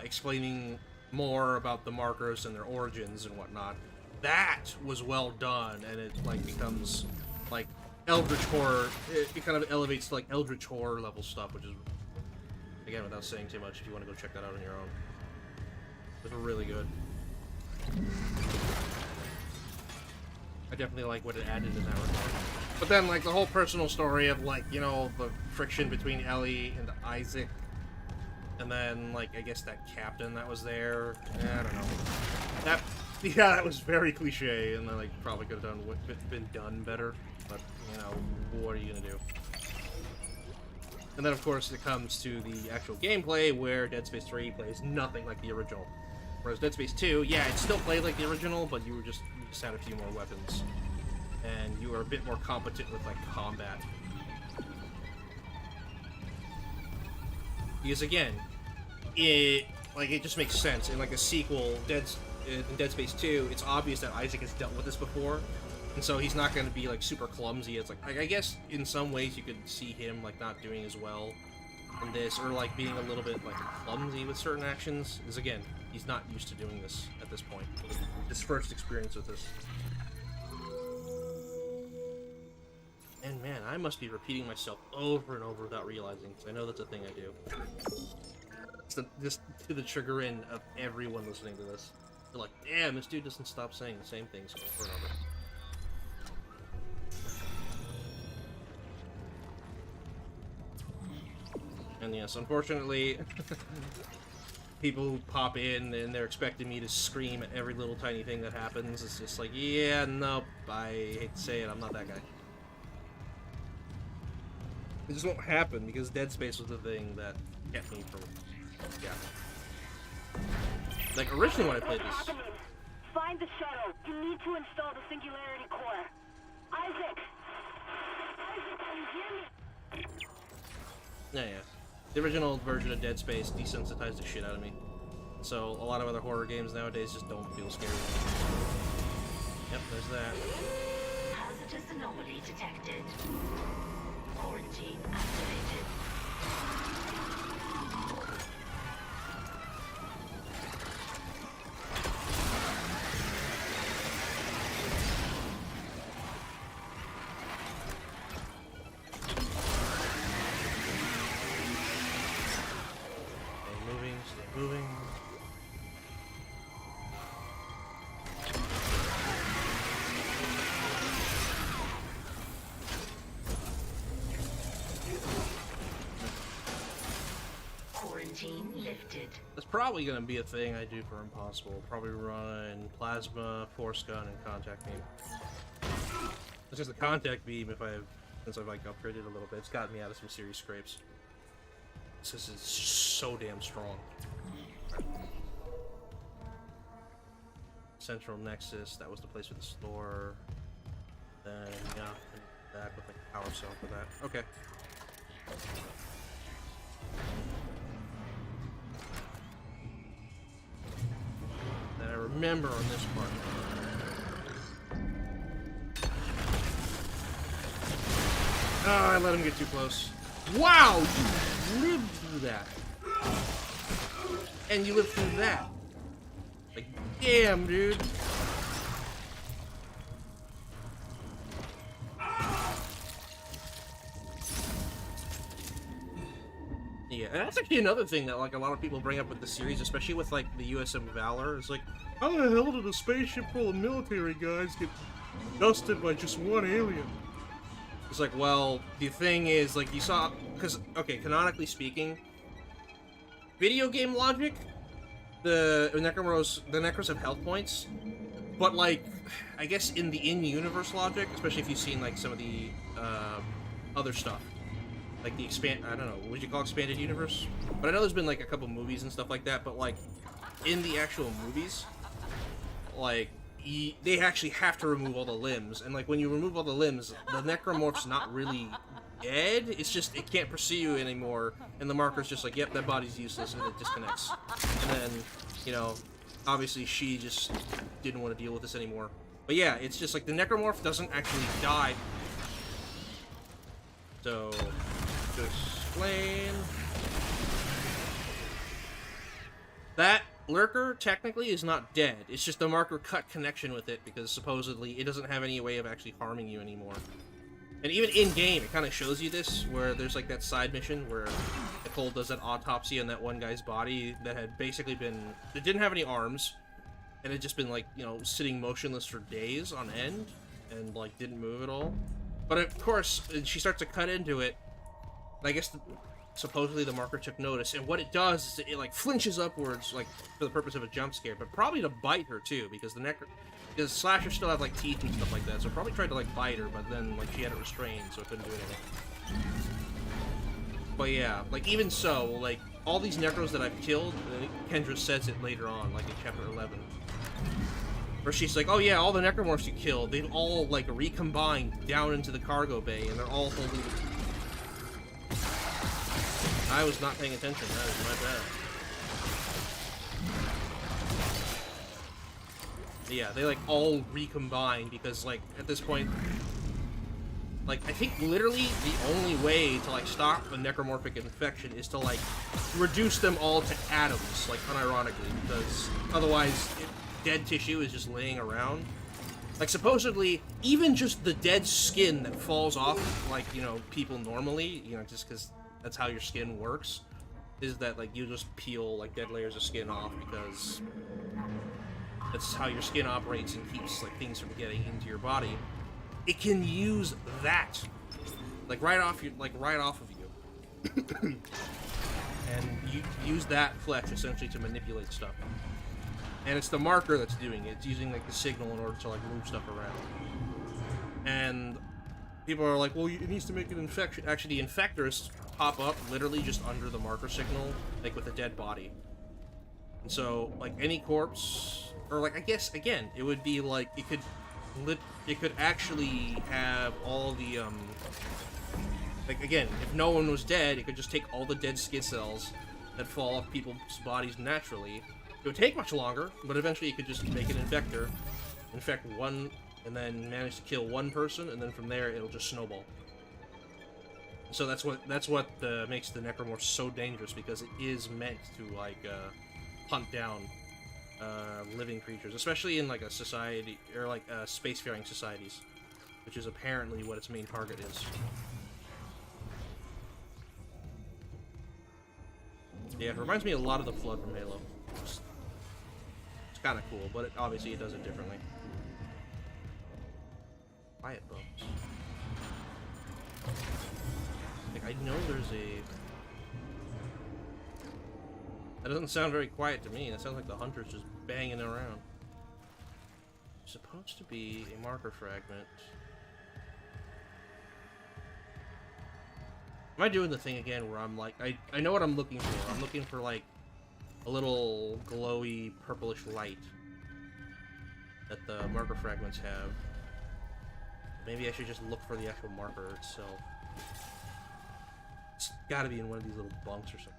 explaining more about the markers and their origins and whatnot, that was well done, and it like becomes like Eldritch horror. It kind of elevates to like Eldritch horror level stuff, which is, again, without saying too much, if you want to go check that out on your own. It's really good. I definitely like what it added in that regard. But then like the whole personal story of like, you know, the friction between Ellie and Isaac, and then like I guess that captain that was there. I don't know. That, yeah, that was very cliche, and then like probably could have been done better. But, you know, what are you gonna do? And then, of course, it comes to the actual gameplay, where Dead Space 3 plays nothing like the original. Whereas Dead Space 2, yeah, it still played like the original, but you just had a few more weapons. And you were a bit more competent with, like, combat. Because, again, it just makes sense. In, like, a sequel, in Dead Space 2, it's obvious that Isaac has dealt with this before. And so he's not going to be, like, super clumsy. It's like, I guess in some ways you could see him, like, not doing as well in this, or, like, being a little bit, like, clumsy with certain actions. Because, again, he's not used to doing this at this point. His first experience with this. And, man, I must be repeating myself over and over without realizing, because I know that's a thing I do. It's just to the chagrin of everyone listening to this. They're like, damn, this dude doesn't stop saying the same things over and over. And yes, unfortunately, people who pop in and they're expecting me to scream at every little tiny thing that happens, it's just like, yeah, nope, I hate to say it, I'm not that guy. It just won't happen, because Dead Space was the thing that kept me from, yeah. Like, originally when I played this... Find the shuttle. You need to install the Singularity Core. Isaac! Isaac, can you hear me? Yeah. The original version of Dead Space desensitized the shit out of me. So, a lot of other horror games nowadays just don't feel scary. Yep, there's that. Hazardous anomaly detected. Quarantine activated. Stay moving. Quarantine lifted. That's probably going to be a thing I do for Impossible. Probably run Plasma, Force Gun, and Contact Beam. It's just the Contact Beam, since I've like upgraded a little bit, it's gotten me out of some serious scrapes. This is so damn strong. Central Nexus, that was the place for the store. Then, yeah, back with like a power cell for that. Okay. Then I remember on this part. Oh, I let him get too close. Wow, you lived through that. And you lived through that. Like, damn, dude. Yeah, and that's actually another thing that, like, a lot of people bring up with the series, especially with, like, the USM Valor. It's like, how the hell did a spaceship full of military guys get dusted by just one alien? It's like, well, the thing is, like, you saw, because, okay, canonically speaking, video game logic, the Necromorphs have health points, but, like, I guess in the in-universe logic, especially if you've seen, like, some of the, other stuff, like the I don't know, would you call expanded universe? But I know there's been, like, a couple movies and stuff like that, but, like, in the actual movies, like, they actually have to remove all the limbs, and like when you remove all the limbs, the necromorph's not really dead. It's just it can't pursue you anymore, and the marker's just like, yep, that body's useless, and it disconnects. And then, you know, obviously she just didn't want to deal with this anymore. But yeah, it's just like the necromorph doesn't actually die. So to explain, that lurker technically is not dead. It's just the marker cut connection with it because supposedly it doesn't have any way of actually harming you anymore. And even in-game, it kind of shows you this, where there's like that side mission where Nicole does that autopsy on that one guy's body that had basically been... It didn't have any arms, and had just been like, you know, sitting motionless for days on end, and like didn't move at all. But of course, she starts to cut into it, and I guess supposedly the marker took notice, and what it does is it like flinches upwards, like for the purpose of a jump scare, but probably to bite her too, because because slashers still have like teeth and stuff like that, so it probably tried to like bite her, but then like she had it restrained, so it couldn't do anything. But yeah, like even so, like all these necros that I've killed, Kendra says it later on, like in chapter 11, where she's like, oh yeah, all the necromorphs you killed, they've all like recombined down into the cargo bay, and they're all holding... I was not paying attention, that was my bad. Yeah, they like all recombine because like at this point, like I think literally the only way to like stop a necromorphic infection is to like reduce them all to atoms, like unironically, because otherwise dead tissue is just laying around. Like supposedly even just the dead skin that falls off, like, you know, people normally, you know, just because that's how your skin works, is that like you just peel like dead layers of skin off because that's how your skin operates and keeps like things from getting into your body. It can use that like right off of you and you use that flesh essentially to manipulate stuff. And it's the marker that's doing it. It's using like the signal in order to like move stuff around. And people are like, well, it needs to make an infection. Actually, the infectors pop up literally just under the marker signal, like with a dead body. And so, like any corpse, or like I guess again, it would be like it could actually have all the like again, if no one was dead, it could just take all the dead skin cells that fall off people's bodies naturally. It would take much longer, but eventually you could just make an infector, infect one, and then manage to kill one person, and then from there it'll just snowball. So that's what makes the necromorph so dangerous, because it is meant to like hunt down living creatures, especially in like a society or like spacefaring societies, which is apparently what its main target is. Yeah, it reminds me a lot of the Flood from Halo. It's kind of cool, but obviously it does it differently. Quiet bones. Like, I know there's a... That doesn't sound very quiet to me. That sounds like the hunter's just banging around. It's supposed to be a marker fragment. Am I doing the thing again where I'm like... I know what I'm looking for. I'm looking for, like, a little glowy purplish light that the marker fragments have. Maybe I should just look for the actual marker itself. It's gotta be in one of these little bunks or something.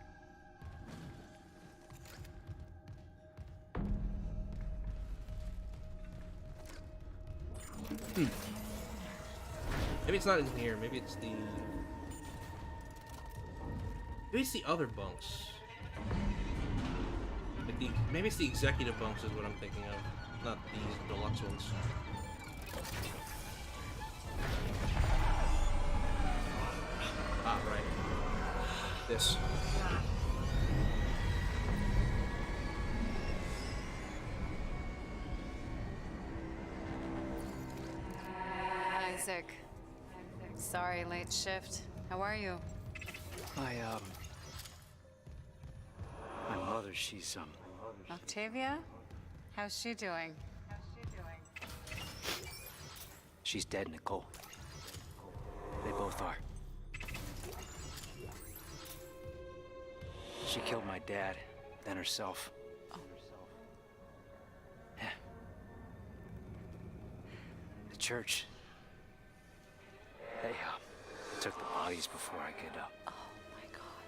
Maybe it's not in here. Maybe it's the... Maybe it's the other bunks. Like maybe it's the executive bunks is what I'm thinking of. Not these deluxe ones. Ah, right. This. Isaac. Sorry, late shift. How are you? My mother, she's, Octavia? How's she doing? she's dead, Nicole. They both are. She killed my dad, then herself. Oh. Yeah. The church. They took the bodies before I could, Oh my god.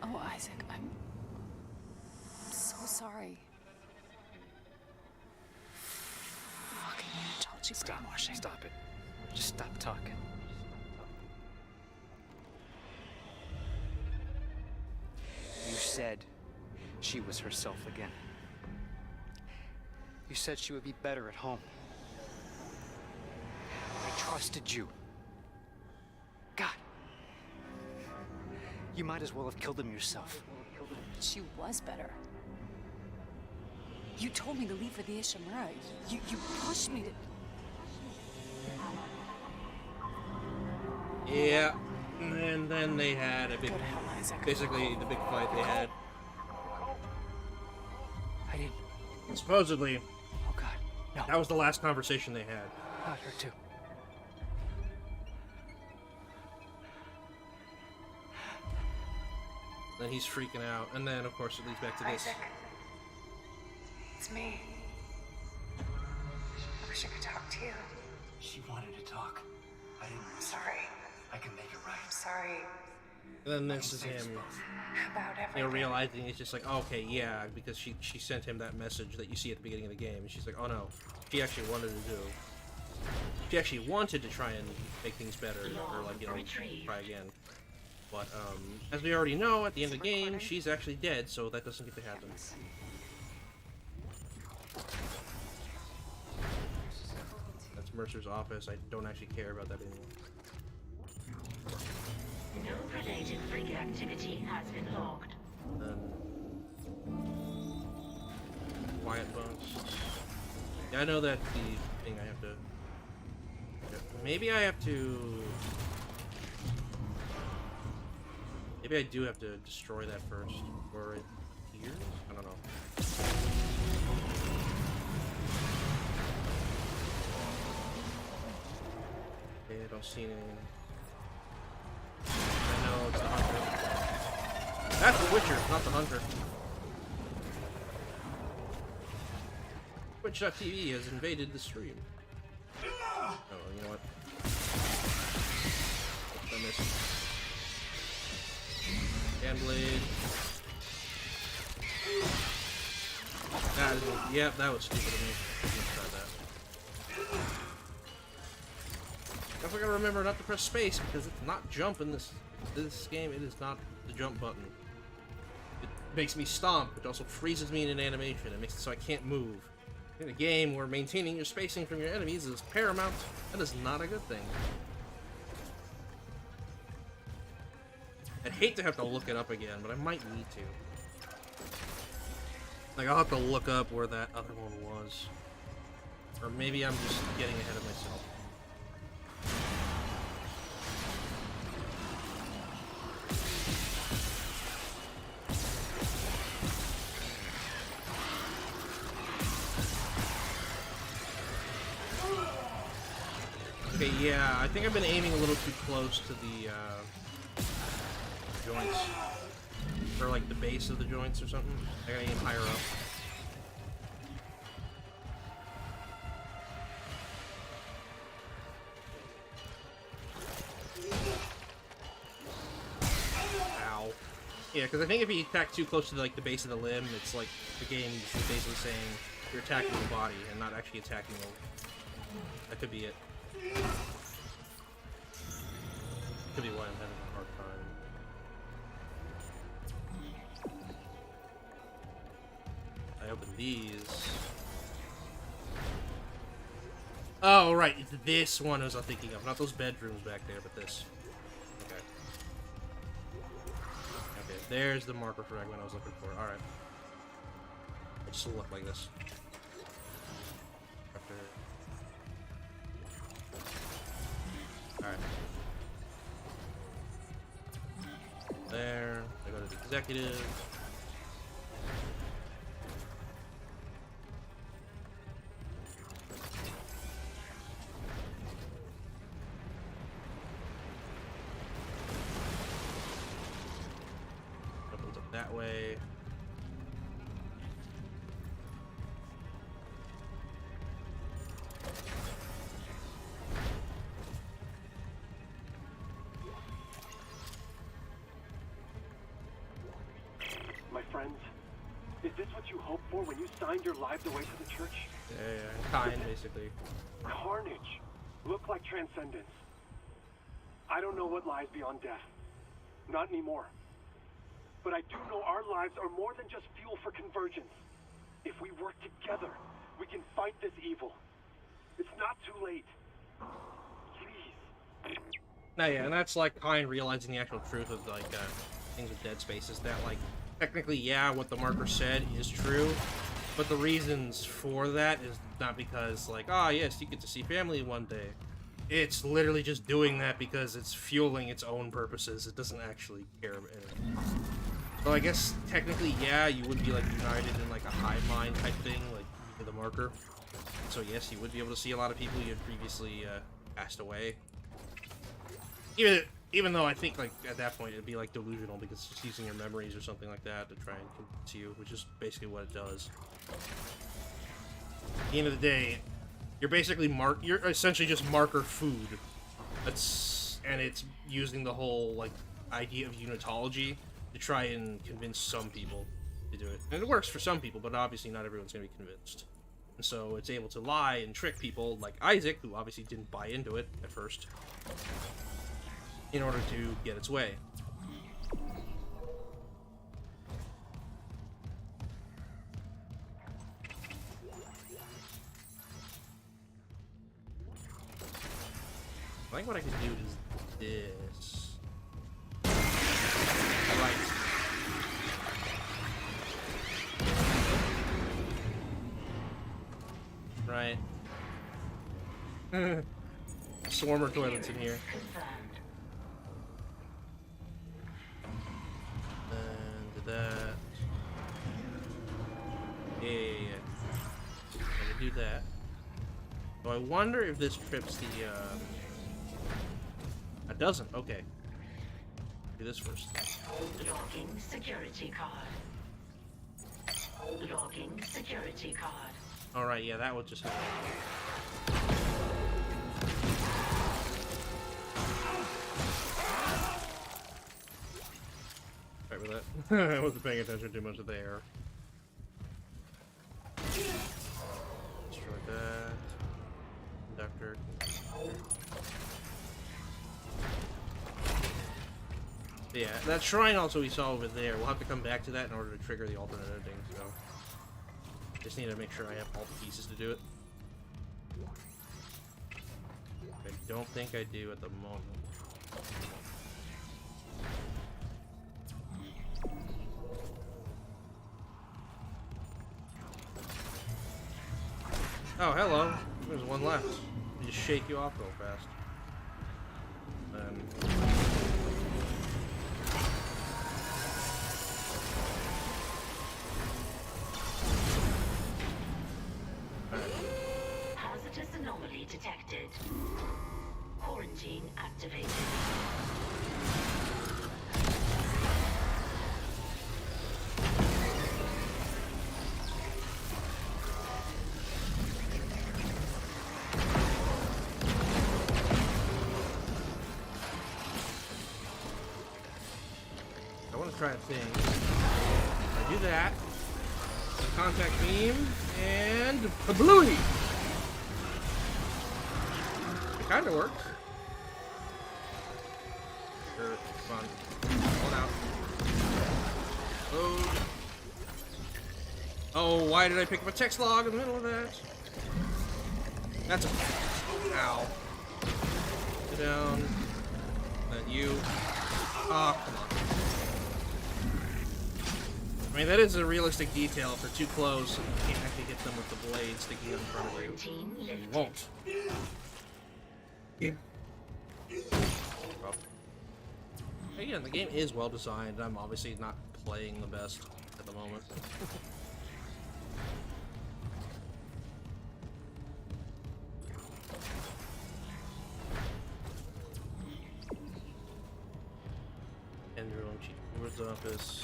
Oh, Isaac, I'm so sorry. Fucking told you brainwashing. Stop it. Just stop talking. You said she was herself again. You said she would be better at home. I trusted you. God. You might as well have killed him yourself. She was better. You told me to leave for the Ishimura. You pushed me to... Yeah, and then they had a big, Go to hell, Isaac. basically the big fight they had. I didn't. Supposedly, Oh God, no. that was the last conversation they had. Not her too. Then he's freaking out, and then of course it leads back to this. Isaac. It's me. I wish I could talk to you. She wanted to talk. I didn't. I'm sorry. I can make it right. I'm sorry And then this is him, about everything. you know, realizing it's just like, oh, okay, yeah, because she sent him that message that you see at the beginning of the game, and she's like, oh no, she actually wanted to do. She actually wanted to try and make things better, or like, you know, try again. But as we already know, at the end of the game, she's actually dead, so that doesn't get to happen. That's Mercer's office. I don't actually care about that anymore. No related freak activity has been logged. Quiet bunks. Yeah, I know that the thing I have to... Maybe I have to... Maybe I do have to destroy that first. Or it appears? I don't know. Okay, I don't see anything. I know it's the hunter. That's the Witcher, not the hunter. Twitch.tv has invaded the stream. Oh, you know what? I missed. Blade. Yep, that was stupid of me. I shouldn't have tried that. Guess I gotta remember not to press space because it's not jump in this game. It is not the jump button. It makes me stomp, which also freezes me in an animation. It makes it so I can't move. In a game where maintaining your spacing from your enemies is paramount, that is not a good thing. I'd hate to have to look it up again, but I might need to. Like, I'll have to look up where that other one was. Or maybe I'm just getting ahead of myself. Okay, yeah, I think I've been aiming a little too close to the, joints. Or like the base of the joints or something. I gotta aim higher up. Ow. Yeah, because I think if you attack too close to like the base of the limb, it's like the game is basically saying you're attacking the body and not actually attacking That could be it. Could be why I'm having a hard time. I open these. Oh, right. It's this one I was thinking of. Not those bedrooms back there, but this. Okay. Okay, there's the marker fragment I was looking for. Alright. It just look like this. Alright. There. I go to the executive. Opens up that way. My friends, is this what you hoped for when you signed your lives away to the church? Yeah, kind, basically. Carnage. Look like transcendence. I don't know what lies beyond death. Not anymore. But I do know our lives are more than just fuel for convergence. If we work together, we can fight this evil. It's not too late. Please. No, yeah, and that's like Pine realizing the actual truth of like things with Dead Space is that like technically, yeah, what the marker said is true, but the reasons for that is not because like, ah, yes, you get to see family one day. It's literally just doing that because it's fueling its own purposes. It doesn't actually care about it. So I guess technically, yeah, you would be like united in like a hive mind type thing, like with the marker. So yes, you would be able to see a lot of people you had previously passed away. Even though I think like at that point it'd be like delusional because it's just using your memories or something like that to try and convince you, which is basically what it does. At the end of the day, you're basically you're essentially just marker food. And it's using the whole like idea of unitology to try and convince some people to do it. And it works for some people, but obviously not everyone's gonna be convinced. And so it's able to lie and trick people like Isaac, who obviously didn't buy into it at first, in order to get its way. I think what I could do is this. Right. Right. Swarmer toilets in here. And that. Yeah. I can do that. So I wonder if this trips the, It doesn't. Okay. Do this first. Logging security card. Logging security card. Alright, yeah, that would just happen. Sorry about that. I wasn't paying attention too much there. Destroy that. Conductor. Yeah, that shrine also we saw over there. We'll have to come back to that in order to trigger the alternate ending, so... Just need to make sure I have all the pieces to do it. I don't think I do at the moment. Oh, hello. There's one left. You just shake you off real fast. Hazardous anomaly detected. Quarantine activated. I want to try a thing. I do that. Contact beam and kablooey! kind of worked. Sure, fun. Hold out. Load. Oh, why did I pick up a text log in the middle of that? That's a... Ow. Get down. Then you. Oh, come on. I mean, that is a realistic detail. If they're too close, and you can't actually hit them with the blade sticking in front of you. And you won't. Well, again, the game is well designed. I'm obviously not playing the best at the moment. Andrew and Chief Ward's office.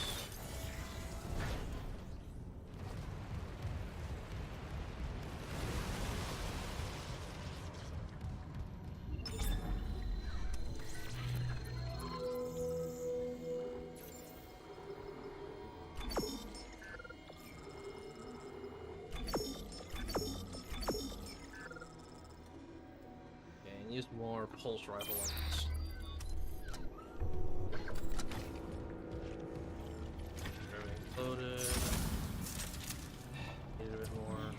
Use more pulse rifle ones. Everything's loaded. Need a bit more.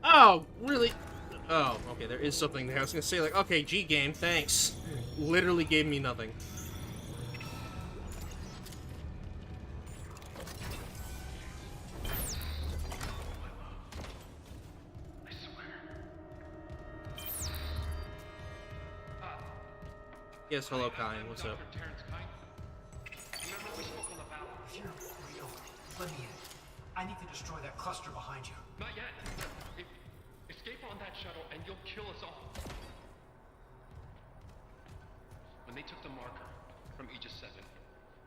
Oh, really? Oh, okay, there is something there. I was gonna say, like, okay, G game, thanks. Literally gave me nothing. Yes, hello, Kai. What's up? If you're real, let me in. I need to destroy that cluster behind you. Not yet. Escape on that shuttle and you'll kill us all. When they took the marker from Aegis 7,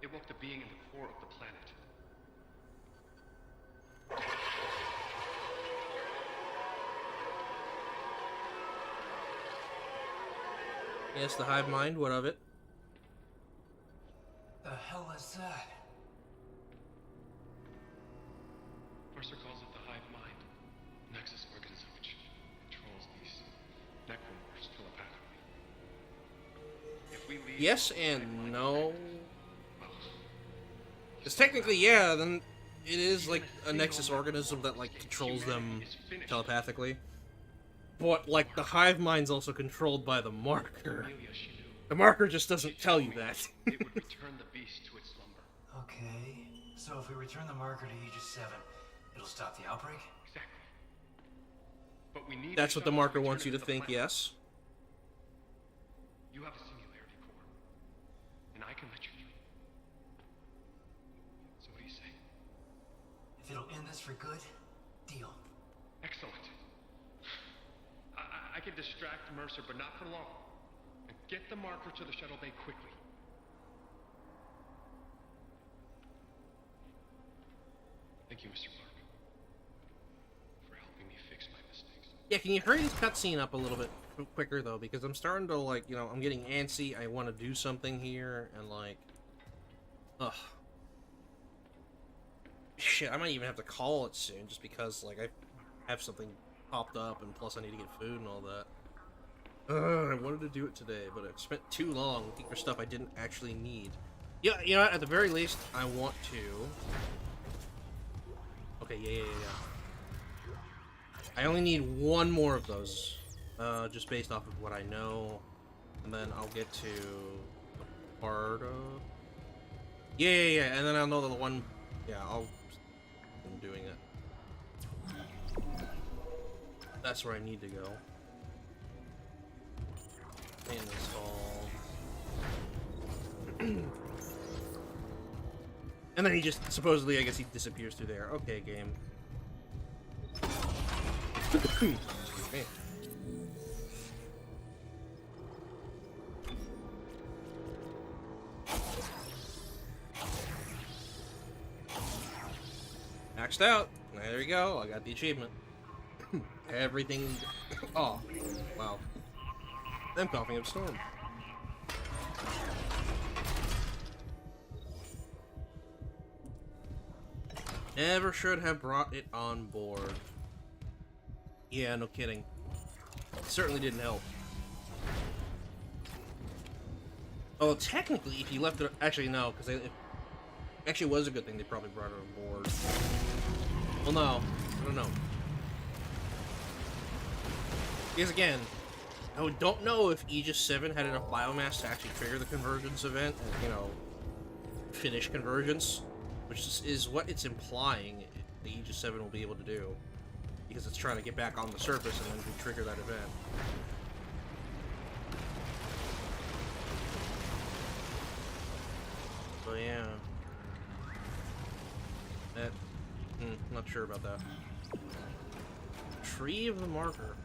it woke the being in the core of the planet. Yes, the hive mind. What of it? The hell is that? Mercer calls it the hive mind, nexus organism which controls these necromorphs telepathically. If we leave, Yes and no. Because technically, yeah, then it is like a nexus organism that like controls them telepathically. But like the hive mind's also controlled by the marker. The marker just doesn't tell you that. It would return the beast to its slumber. Okay, so if we return the marker to Aegis 7, it'll stop the outbreak? Exactly. But we need. That's what the marker wants you to think. Yes. You have a singularity core, and I can let you through. So what do you say? If it'll end this for good, deal. Excellent. I can distract Mercer, but not for long. And get the marker to the shuttle bay quickly. Thank you, Mr. Clark, for helping me fix my mistakes. Yeah, can you hurry this cutscene up a little bit quicker though? Because I'm starting to like, you know, I'm getting antsy. I want to do something here, and like, ugh. Shit, I might even have to call it soon, just because like I have something popped up, and plus I need to get food and all that. I wanted to do it today, but I spent too long looking for stuff I didn't actually need. Yeah, you know what? At the very least, I want to. Okay, yeah. I only need one more of those, just based off of what I know, and then I'll get to the part of. Yeah, and then I'll know the one. Yeah, I'm doing it. That's where I need to go. Maintenance hall. And then he just, supposedly, I guess he disappears through there. Okay, game. Excuse me. Maxed out. There you go. I got the achievement. Everything. Oh, wow. I'm coughing up storm. Never should have brought it on board. Yeah, no kidding. It certainly didn't help. Oh, technically, if you left it... Actually, no, because it actually was a good thing they probably brought it on board. Well, no. I don't know. Because, again, I don't know if Aegis 7 had enough biomass to actually trigger the convergence event and, you know, finish convergence, which is what it's implying the Aegis 7 will be able to do. Because it's trying to get back on the surface and then trigger that event. So yeah. That... not sure about that. Tree of the Marker.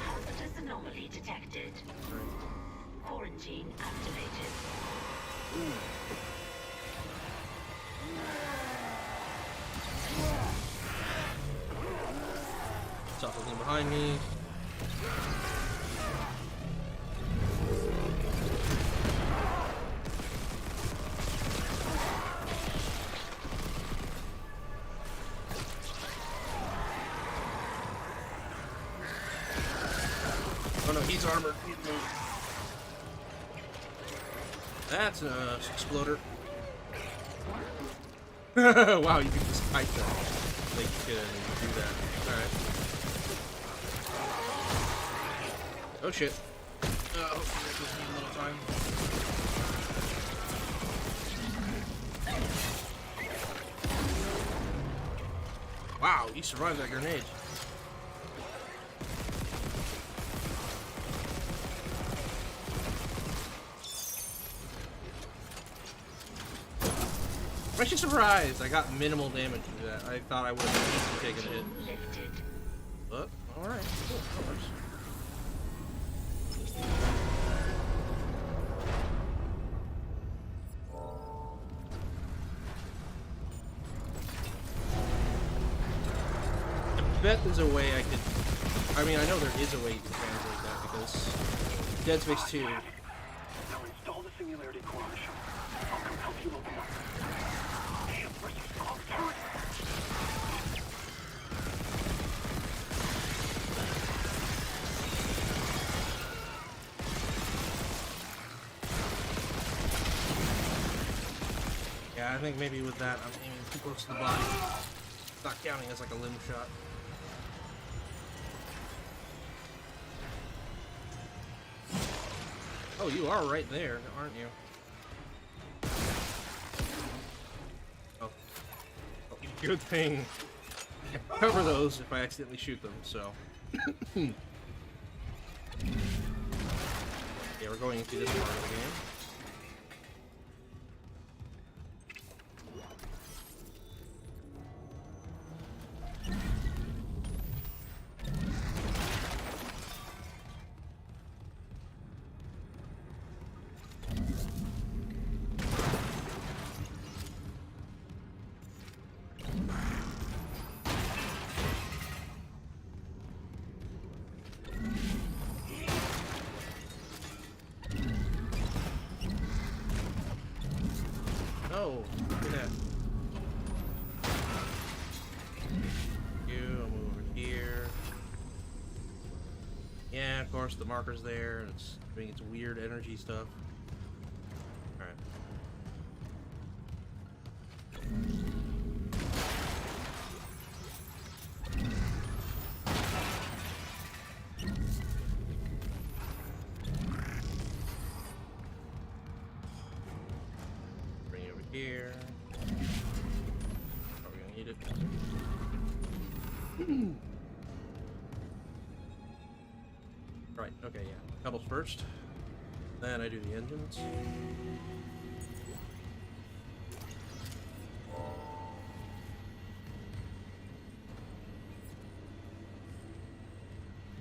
Hazardous anomaly detected. Quarantine activated. Saw something behind me. Oh no, he's armored. He's moving. That's an exploder. Wow, you can just fight that. Like you can do that. Alright. Oh shit. Oh, this was me a little time. Wow, you survived that grenade. I'm actually surprised I got minimal damage to that. I thought I would have easily taken a hit. But, alright, cool, that works. I bet there's a way I could... I mean, I know there is a way you can translate that, because Dead Space 2... Now install the singularity core on the ship. I'll come help you open up. Ship versus Squall turret. Yeah, I think maybe with that, I'm aiming too close to the body. It's not counting as like a limb shot. Oh, you are right there, aren't you? Oh. Good thing. I cover those if I accidentally shoot them, so. Yeah, we're going into this part of the game. Oh, look at that. You, I'll move over here. Yeah, of course, the marker's there, and it's doing its weird energy stuff. Alright. Bring it over here. Probably gonna need it. Right, okay, yeah. Pebbles first. Then I do the engines.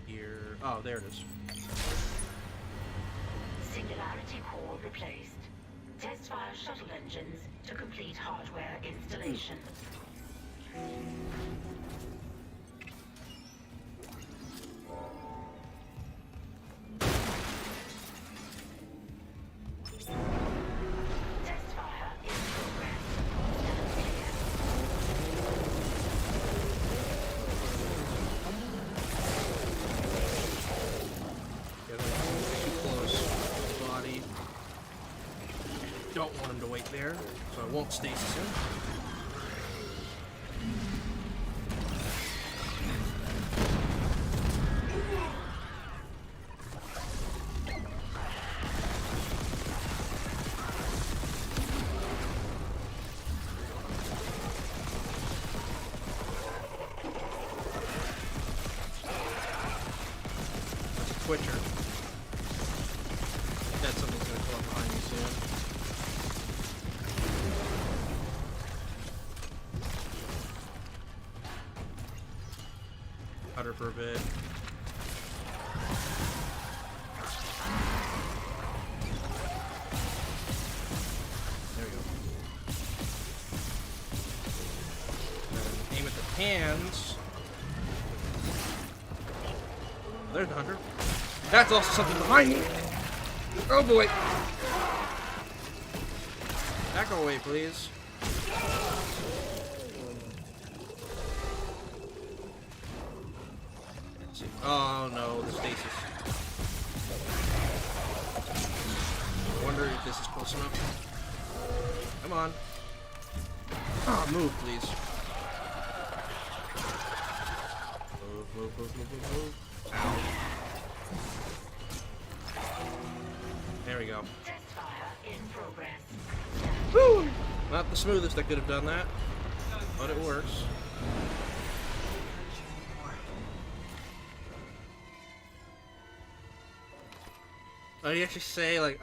Here. Oh, there it is. Singularity core replaced. Test fire shuttle engines to complete hardware installation. don't want him to wait there, so I won't stasis him. Twitcher. That's something's gonna come up behind me soon. Cut her for a bit. There we go. And aim at the hands. There's the hunter. That's also something behind me. Oh boy. Back away, please. Let's see. Oh no, the stasis. I wonder if this is close enough. Come on. Ah, move, please. Move. Ow. There we go. Test fire in progress. Woo! Not the smoothest I could have done that, but it works. Oh, you actually say like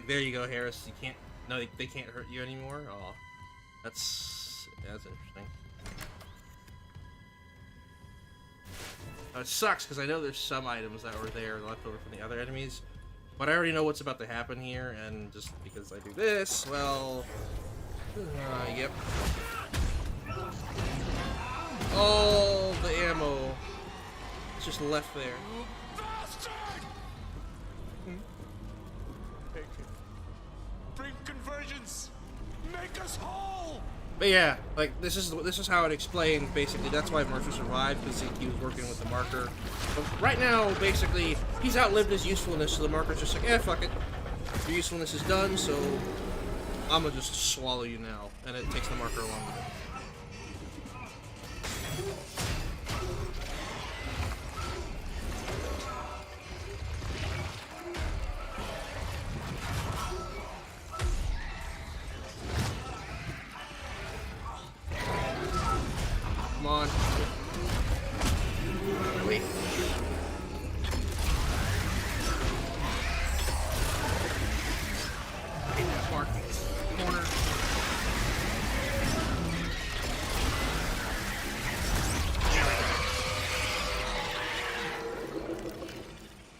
there you go, Harris. You can't. No, they can't hurt you anymore. Oh, that's interesting. It sucks because I know there's some items that were there left over from the other enemies, but I already know what's about to happen here, and just because I do this, well, yep. Oh, the ammo. It's just left there. Bring convergence. Make us whole. But yeah, like this is how it explained basically. That's why Mercer survived, because he was working with the marker. But right now, basically, he's outlived his usefulness, so the marker's just like, fuck it. Your usefulness is done, so I'm gonna just swallow you now, and it takes the marker along with it. Come on. Wait. Hit that mark. Corner.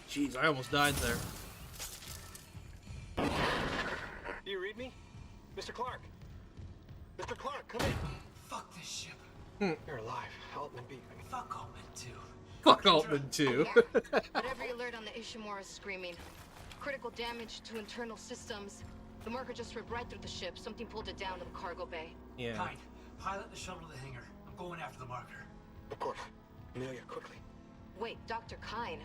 Jeez, I almost died there. Do you read me? Mr. Clark! Mr. Clark, come in! Fuck this ship. You're alive. Altman beat me. Fuck Altman too. Fuck Altman too. But every alert on the Ishimura is screaming. Critical damage to internal systems. The marker just ripped right through the ship. Something pulled it down to the cargo bay. Yeah. Kind, pilot the shuttle to the hangar. I'm going after the marker. Of course. Amelia, quickly. Wait, Dr. Kine.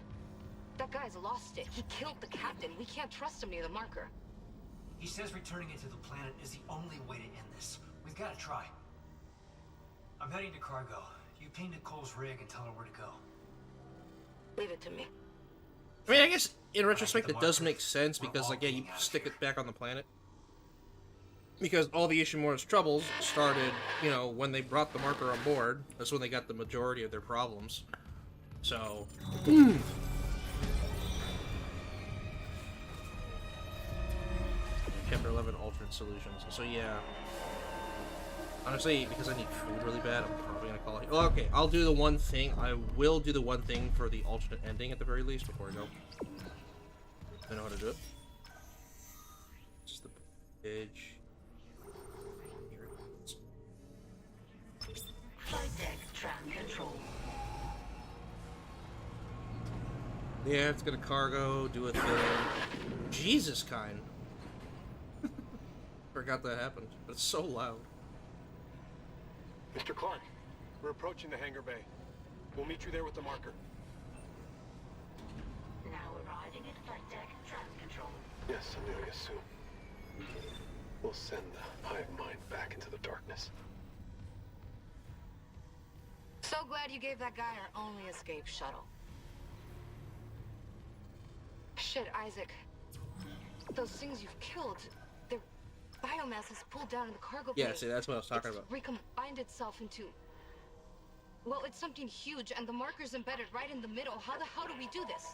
That guy's lost it. He killed the captain. We can't trust him near the marker. He says returning it to the planet is the only way to end this. We've got to try. I'm heading to cargo. You ping Nicole's rig and tell her where to go. Leave it to me. I mean, I guess in retrospect it does make sense because, like, yeah, you stick it back on the planet. Because all the Ishimura's troubles started, you know, when they brought the marker on board. That's when they got the majority of their problems. So. Chapter 11 alternate solutions. So, yeah. Honestly, because I need food really bad, I'm probably gonna call it. Oh, okay, I'll do the one thing. I will do the one thing for the alternate ending at the very least before I go. I know how to do it. Just the edge. Here it is. Flight deck tram control. Yeah, it's gonna cargo, do a thing. Jesus, kind. Forgot that happened, but it's so loud. Mr. Clark, we're approaching the hangar bay. We'll meet you there with the marker. Now arriving at flight deck tram control. Yes, Amelia, soon. will send the hive mind back into the darkness. So glad you gave that guy our only escape shuttle. Shit, Isaac. Those things you've killed, their biomass has pulled down in the cargo bay. Yeah, see, that's what I was talking about. It's recombined itself into... Well, it's something huge, and the marker's embedded right in the middle. How the hell do we do this?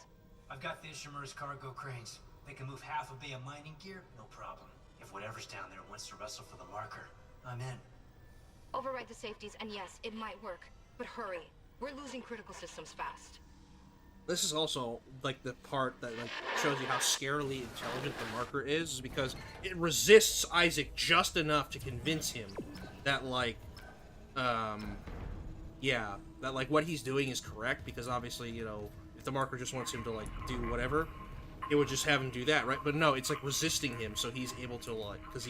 I've got the Ishimura's cargo cranes. They can move half a bay of mining gear, no problem. If whatever's down there wants to wrestle for the marker, I'm in. Override the safeties, and yes, it might work. But hurry. We're losing critical systems fast. This is also, like, the part that, like, shows you how scarily intelligent the marker is because it resists Isaac just enough to convince him that, like, yeah, that, like, what he's doing is correct, because obviously, you know, if the marker just wants him to, like, do whatever, it would just have him do that, right? But no, it's, like, resisting him, so he's able to, like, because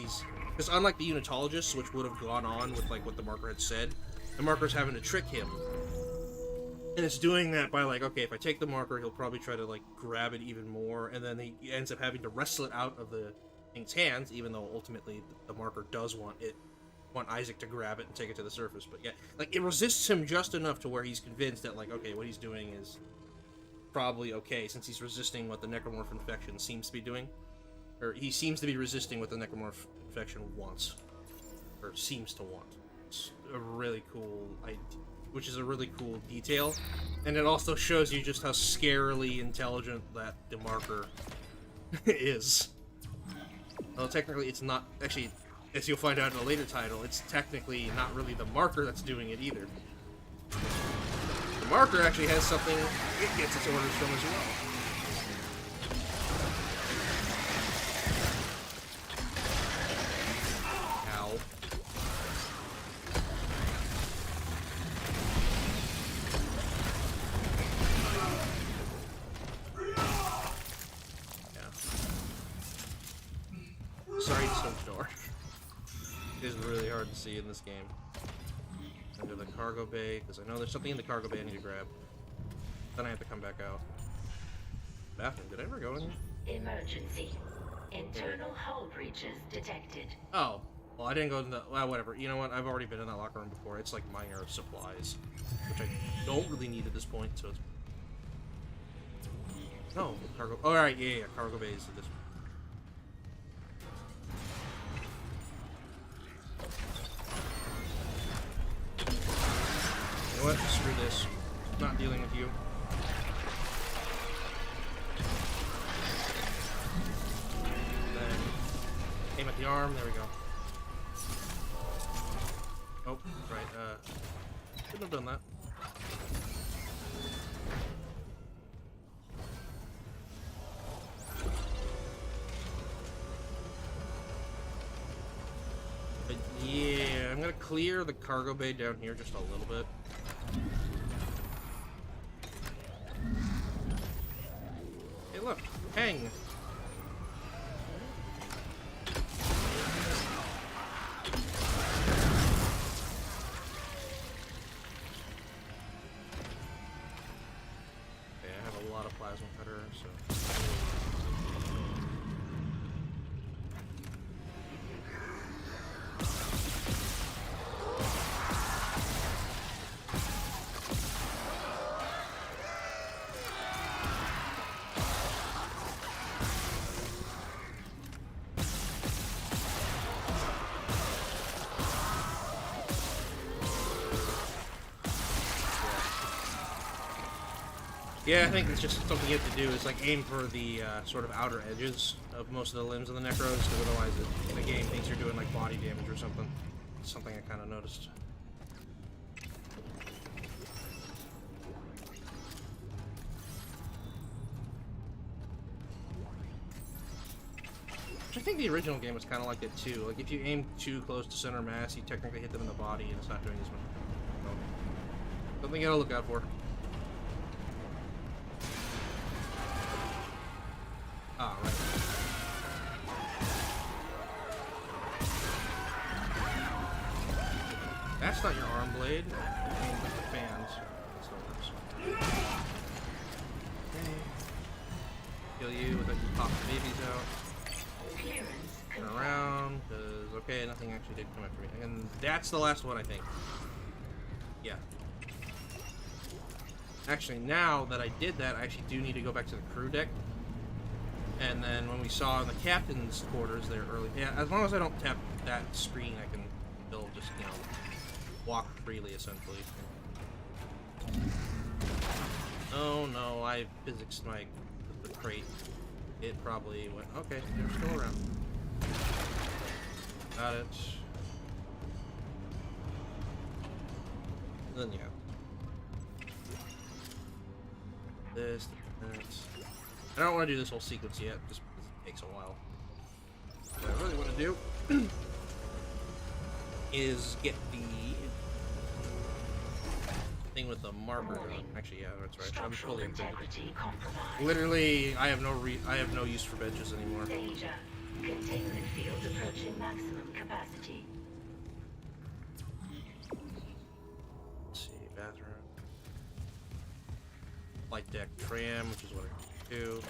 unlike the unitologists, which would have gone on with, like, what the marker had said, the marker's having to trick him. And it's doing that by, like, okay, if I take the marker, he'll probably try to, like, grab it even more, and then he ends up having to wrestle it out of the thing's hands, even though ultimately the marker does want Isaac to grab it and take it to the surface. But yeah, like, it resists him just enough to where he's convinced that, like, okay, what he's doing is probably okay, since he's resisting what the necromorph infection seems to be doing. Or he seems to be resisting what the necromorph infection wants. Or seems to want. It's a really cool idea. Which is a really cool detail, and it also shows you just how scarily intelligent that the marker is. Well, technically it's not, actually, as you'll find out in a later title, it's technically not really the marker that's doing it either. The marker actually has something it gets its orders from as well. Sorry, it's so dark. It is really hard to see in this game. Into the cargo bay, because I know there's something in the cargo bay I need to grab. Then I have to come back out. Bathroom, did I ever go in here? Emergency. Internal hull breaches detected. Oh, well, I didn't go in the... Well, whatever. You know what? I've already been in that locker room before. It's like minor supplies, which I don't really need at this point, so it's... No, cargo... Oh, alright, yeah, cargo bay is this. You know what? Screw this. Not dealing with you. Then aim at the arm. There we go. Oh, right. Shouldn't have done that. But yeah, I'm gonna clear the cargo bay down here just a little bit. Hey, look, hang. Okay, I have a lot of plasma cutter, so. Yeah, I think it's just something you have to do is like aim for the sort of outer edges of most of the limbs of the necros, because otherwise the game thinks you're doing like body damage or something. It's something I kind of noticed. Which I think the original game was kind of like it too. Like if you aim too close to center mass, you technically hit them in the body, and it's not doing as much. So, something you gotta look out for. Ah, right. That's not your arm blade. I mean, with the fans. That still works. Okay. Kill you without you pop the babies out. Turn around, because Okay, nothing actually did come after me. And that's the last one, I think. Yeah. Actually, now that I did that, I actually do need to go back to the crew deck. And then when we saw in the captain's quarters there early... Yeah, as long as I don't tap that screen, I can still just, you know, walk freely, essentially. Oh no, I physics my the crate. It probably went... Okay, they're still around. Got it. Then yeah. This, that. I don't want to do this whole sequence yet, just because it takes a while. What I really want to do is get the thing with the marker gun. Actually, yeah, that's right. I'm fully upgraded. Literally, I have no use for benches anymore. Danger. Containment field approaching maximum capacity. Let's see, bathroom. Light deck tram, which is what I do.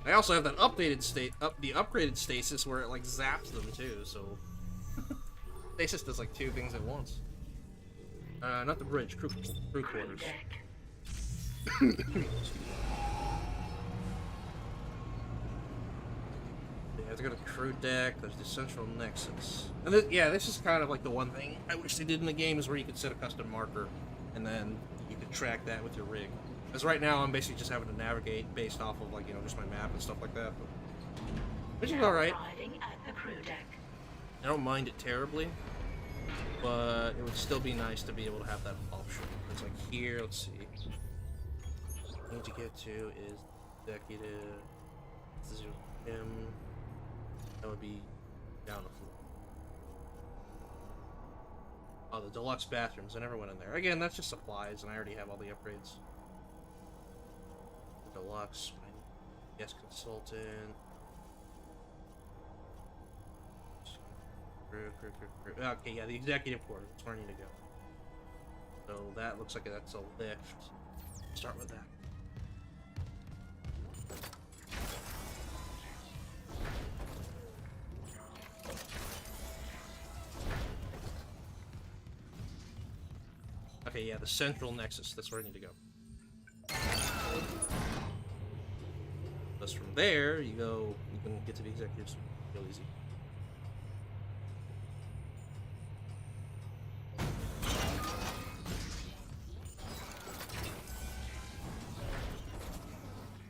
I also have that updated the upgraded stasis where it like zaps them too, so stasis does like 2 things at once. Not the bridge, crew quarters. I have to go to the crew deck. There's the central nexus, and yeah, this is kind of like the one thing I wish they did in the game is where you could set a custom marker, and then you could track that with your rig. Because right now I'm basically just having to navigate based off of like, you know, just my map and stuff like that, which is all right. I don't mind it terribly, but it would still be nice to be able to have that option. It's like here, let's see. What I need to get to is executive. This is him. That would be down the floor. Oh, the deluxe bathrooms. I never went in there. Again, that's just supplies, and I already have all the upgrades. The deluxe. Guest consultant. Crew. Okay, yeah, the executive quarters. That's where I need to go. So that looks like that's a lift. Start with that. Okay, yeah, the central nexus. That's where I need to go. Because from there, you can get to the executives real easy.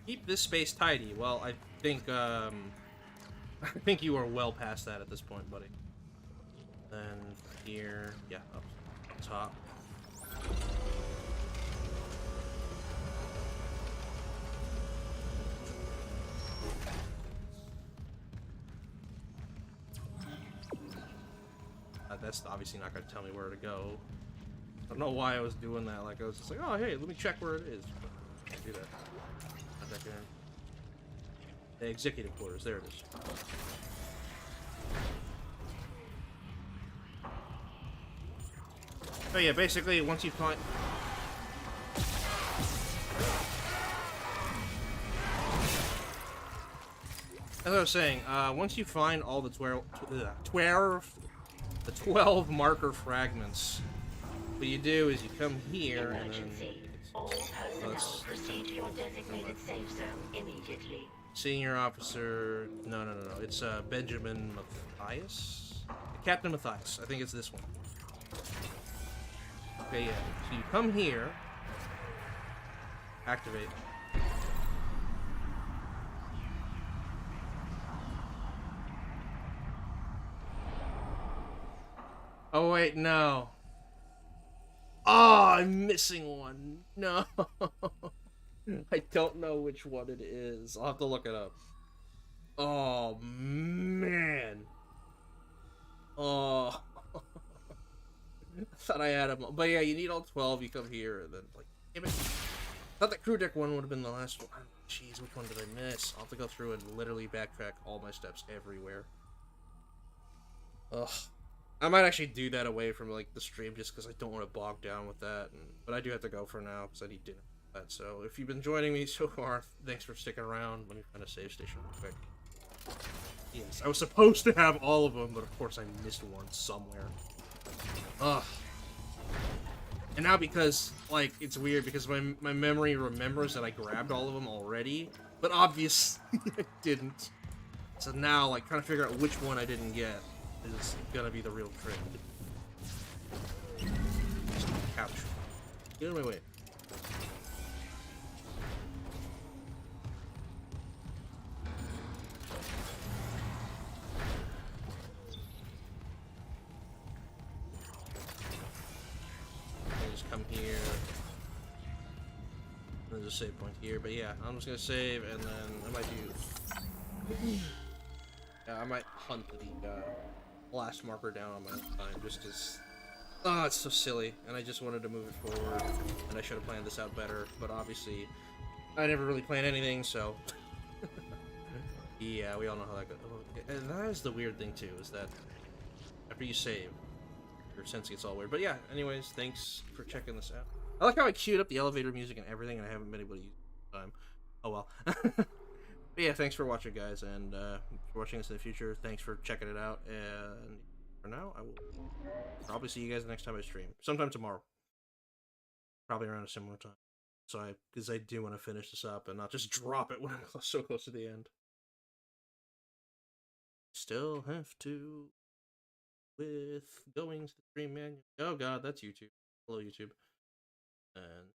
Keep this space tidy. Well, I think you are well past that at this point, buddy. Then here, yeah, up top. That's obviously not going to tell me where to go. I don't know why I was doing that. Like I was just like, oh hey, let me check where it is. But I can't do that. Not that good. The executive quarters. There it is. So yeah, basically once you find. As I was saying, once you find all the 12 marker fragments, what you do is you come here and then proceed to your designated safe zone immediately. Senior officer, no, it's Benjamin Matthias? Captain Matthias, I think it's this one. Okay, yeah, so you come here, activate. Oh wait, no. Oh, I'm missing one. No. I don't know which one it is. I'll have to look it up. Oh, man. Oh. I thought I had them. But yeah, you need all 12. You come here and then, like, damn it. I thought the crew deck one would have been the last one. Jeez, which one did I miss? I'll have to go through and literally backtrack all my steps everywhere. Ugh. I might actually do that away from like the stream just because I don't want to bog down with that. But I do have to go for now because I need dinner. So if you've been joining me so far, thanks for sticking around. Let me find a save station real quick. Yes, I was supposed to have all of them, but of course I missed one somewhere. Ugh. And now because, like, it's weird because my memory remembers that I grabbed all of them already, but obviously I didn't. So now, like, trying to figure out which one I didn't get is gonna be the real trick. Couch. Get out of my way. Just come here. There's a save point here, but yeah, I'm just gonna save and then I might do. Yeah, I might hunt the last marker down on my time just because. Oh, it's so silly, and I just wanted to move it forward, and I should have planned this out better, but obviously, I never really planned anything, so... Yeah, we all know how that goes. And that is the weird thing, too, is that after you save, your sense gets all weird. But yeah, anyways, thanks for checking this out. I like how I queued up the elevator music and everything, and I haven't been able to use it this time. Oh well. But yeah, thanks for watching, guys, and for watching this in the future. Thanks for checking it out, and for now, I will probably see you guys the next time I stream. Sometime tomorrow. Probably around a similar time. So because I do want to finish this up and not just drop it when I'm so close to the end. Still have to with going to the stream menu. Oh god, that's YouTube. Hello, YouTube. And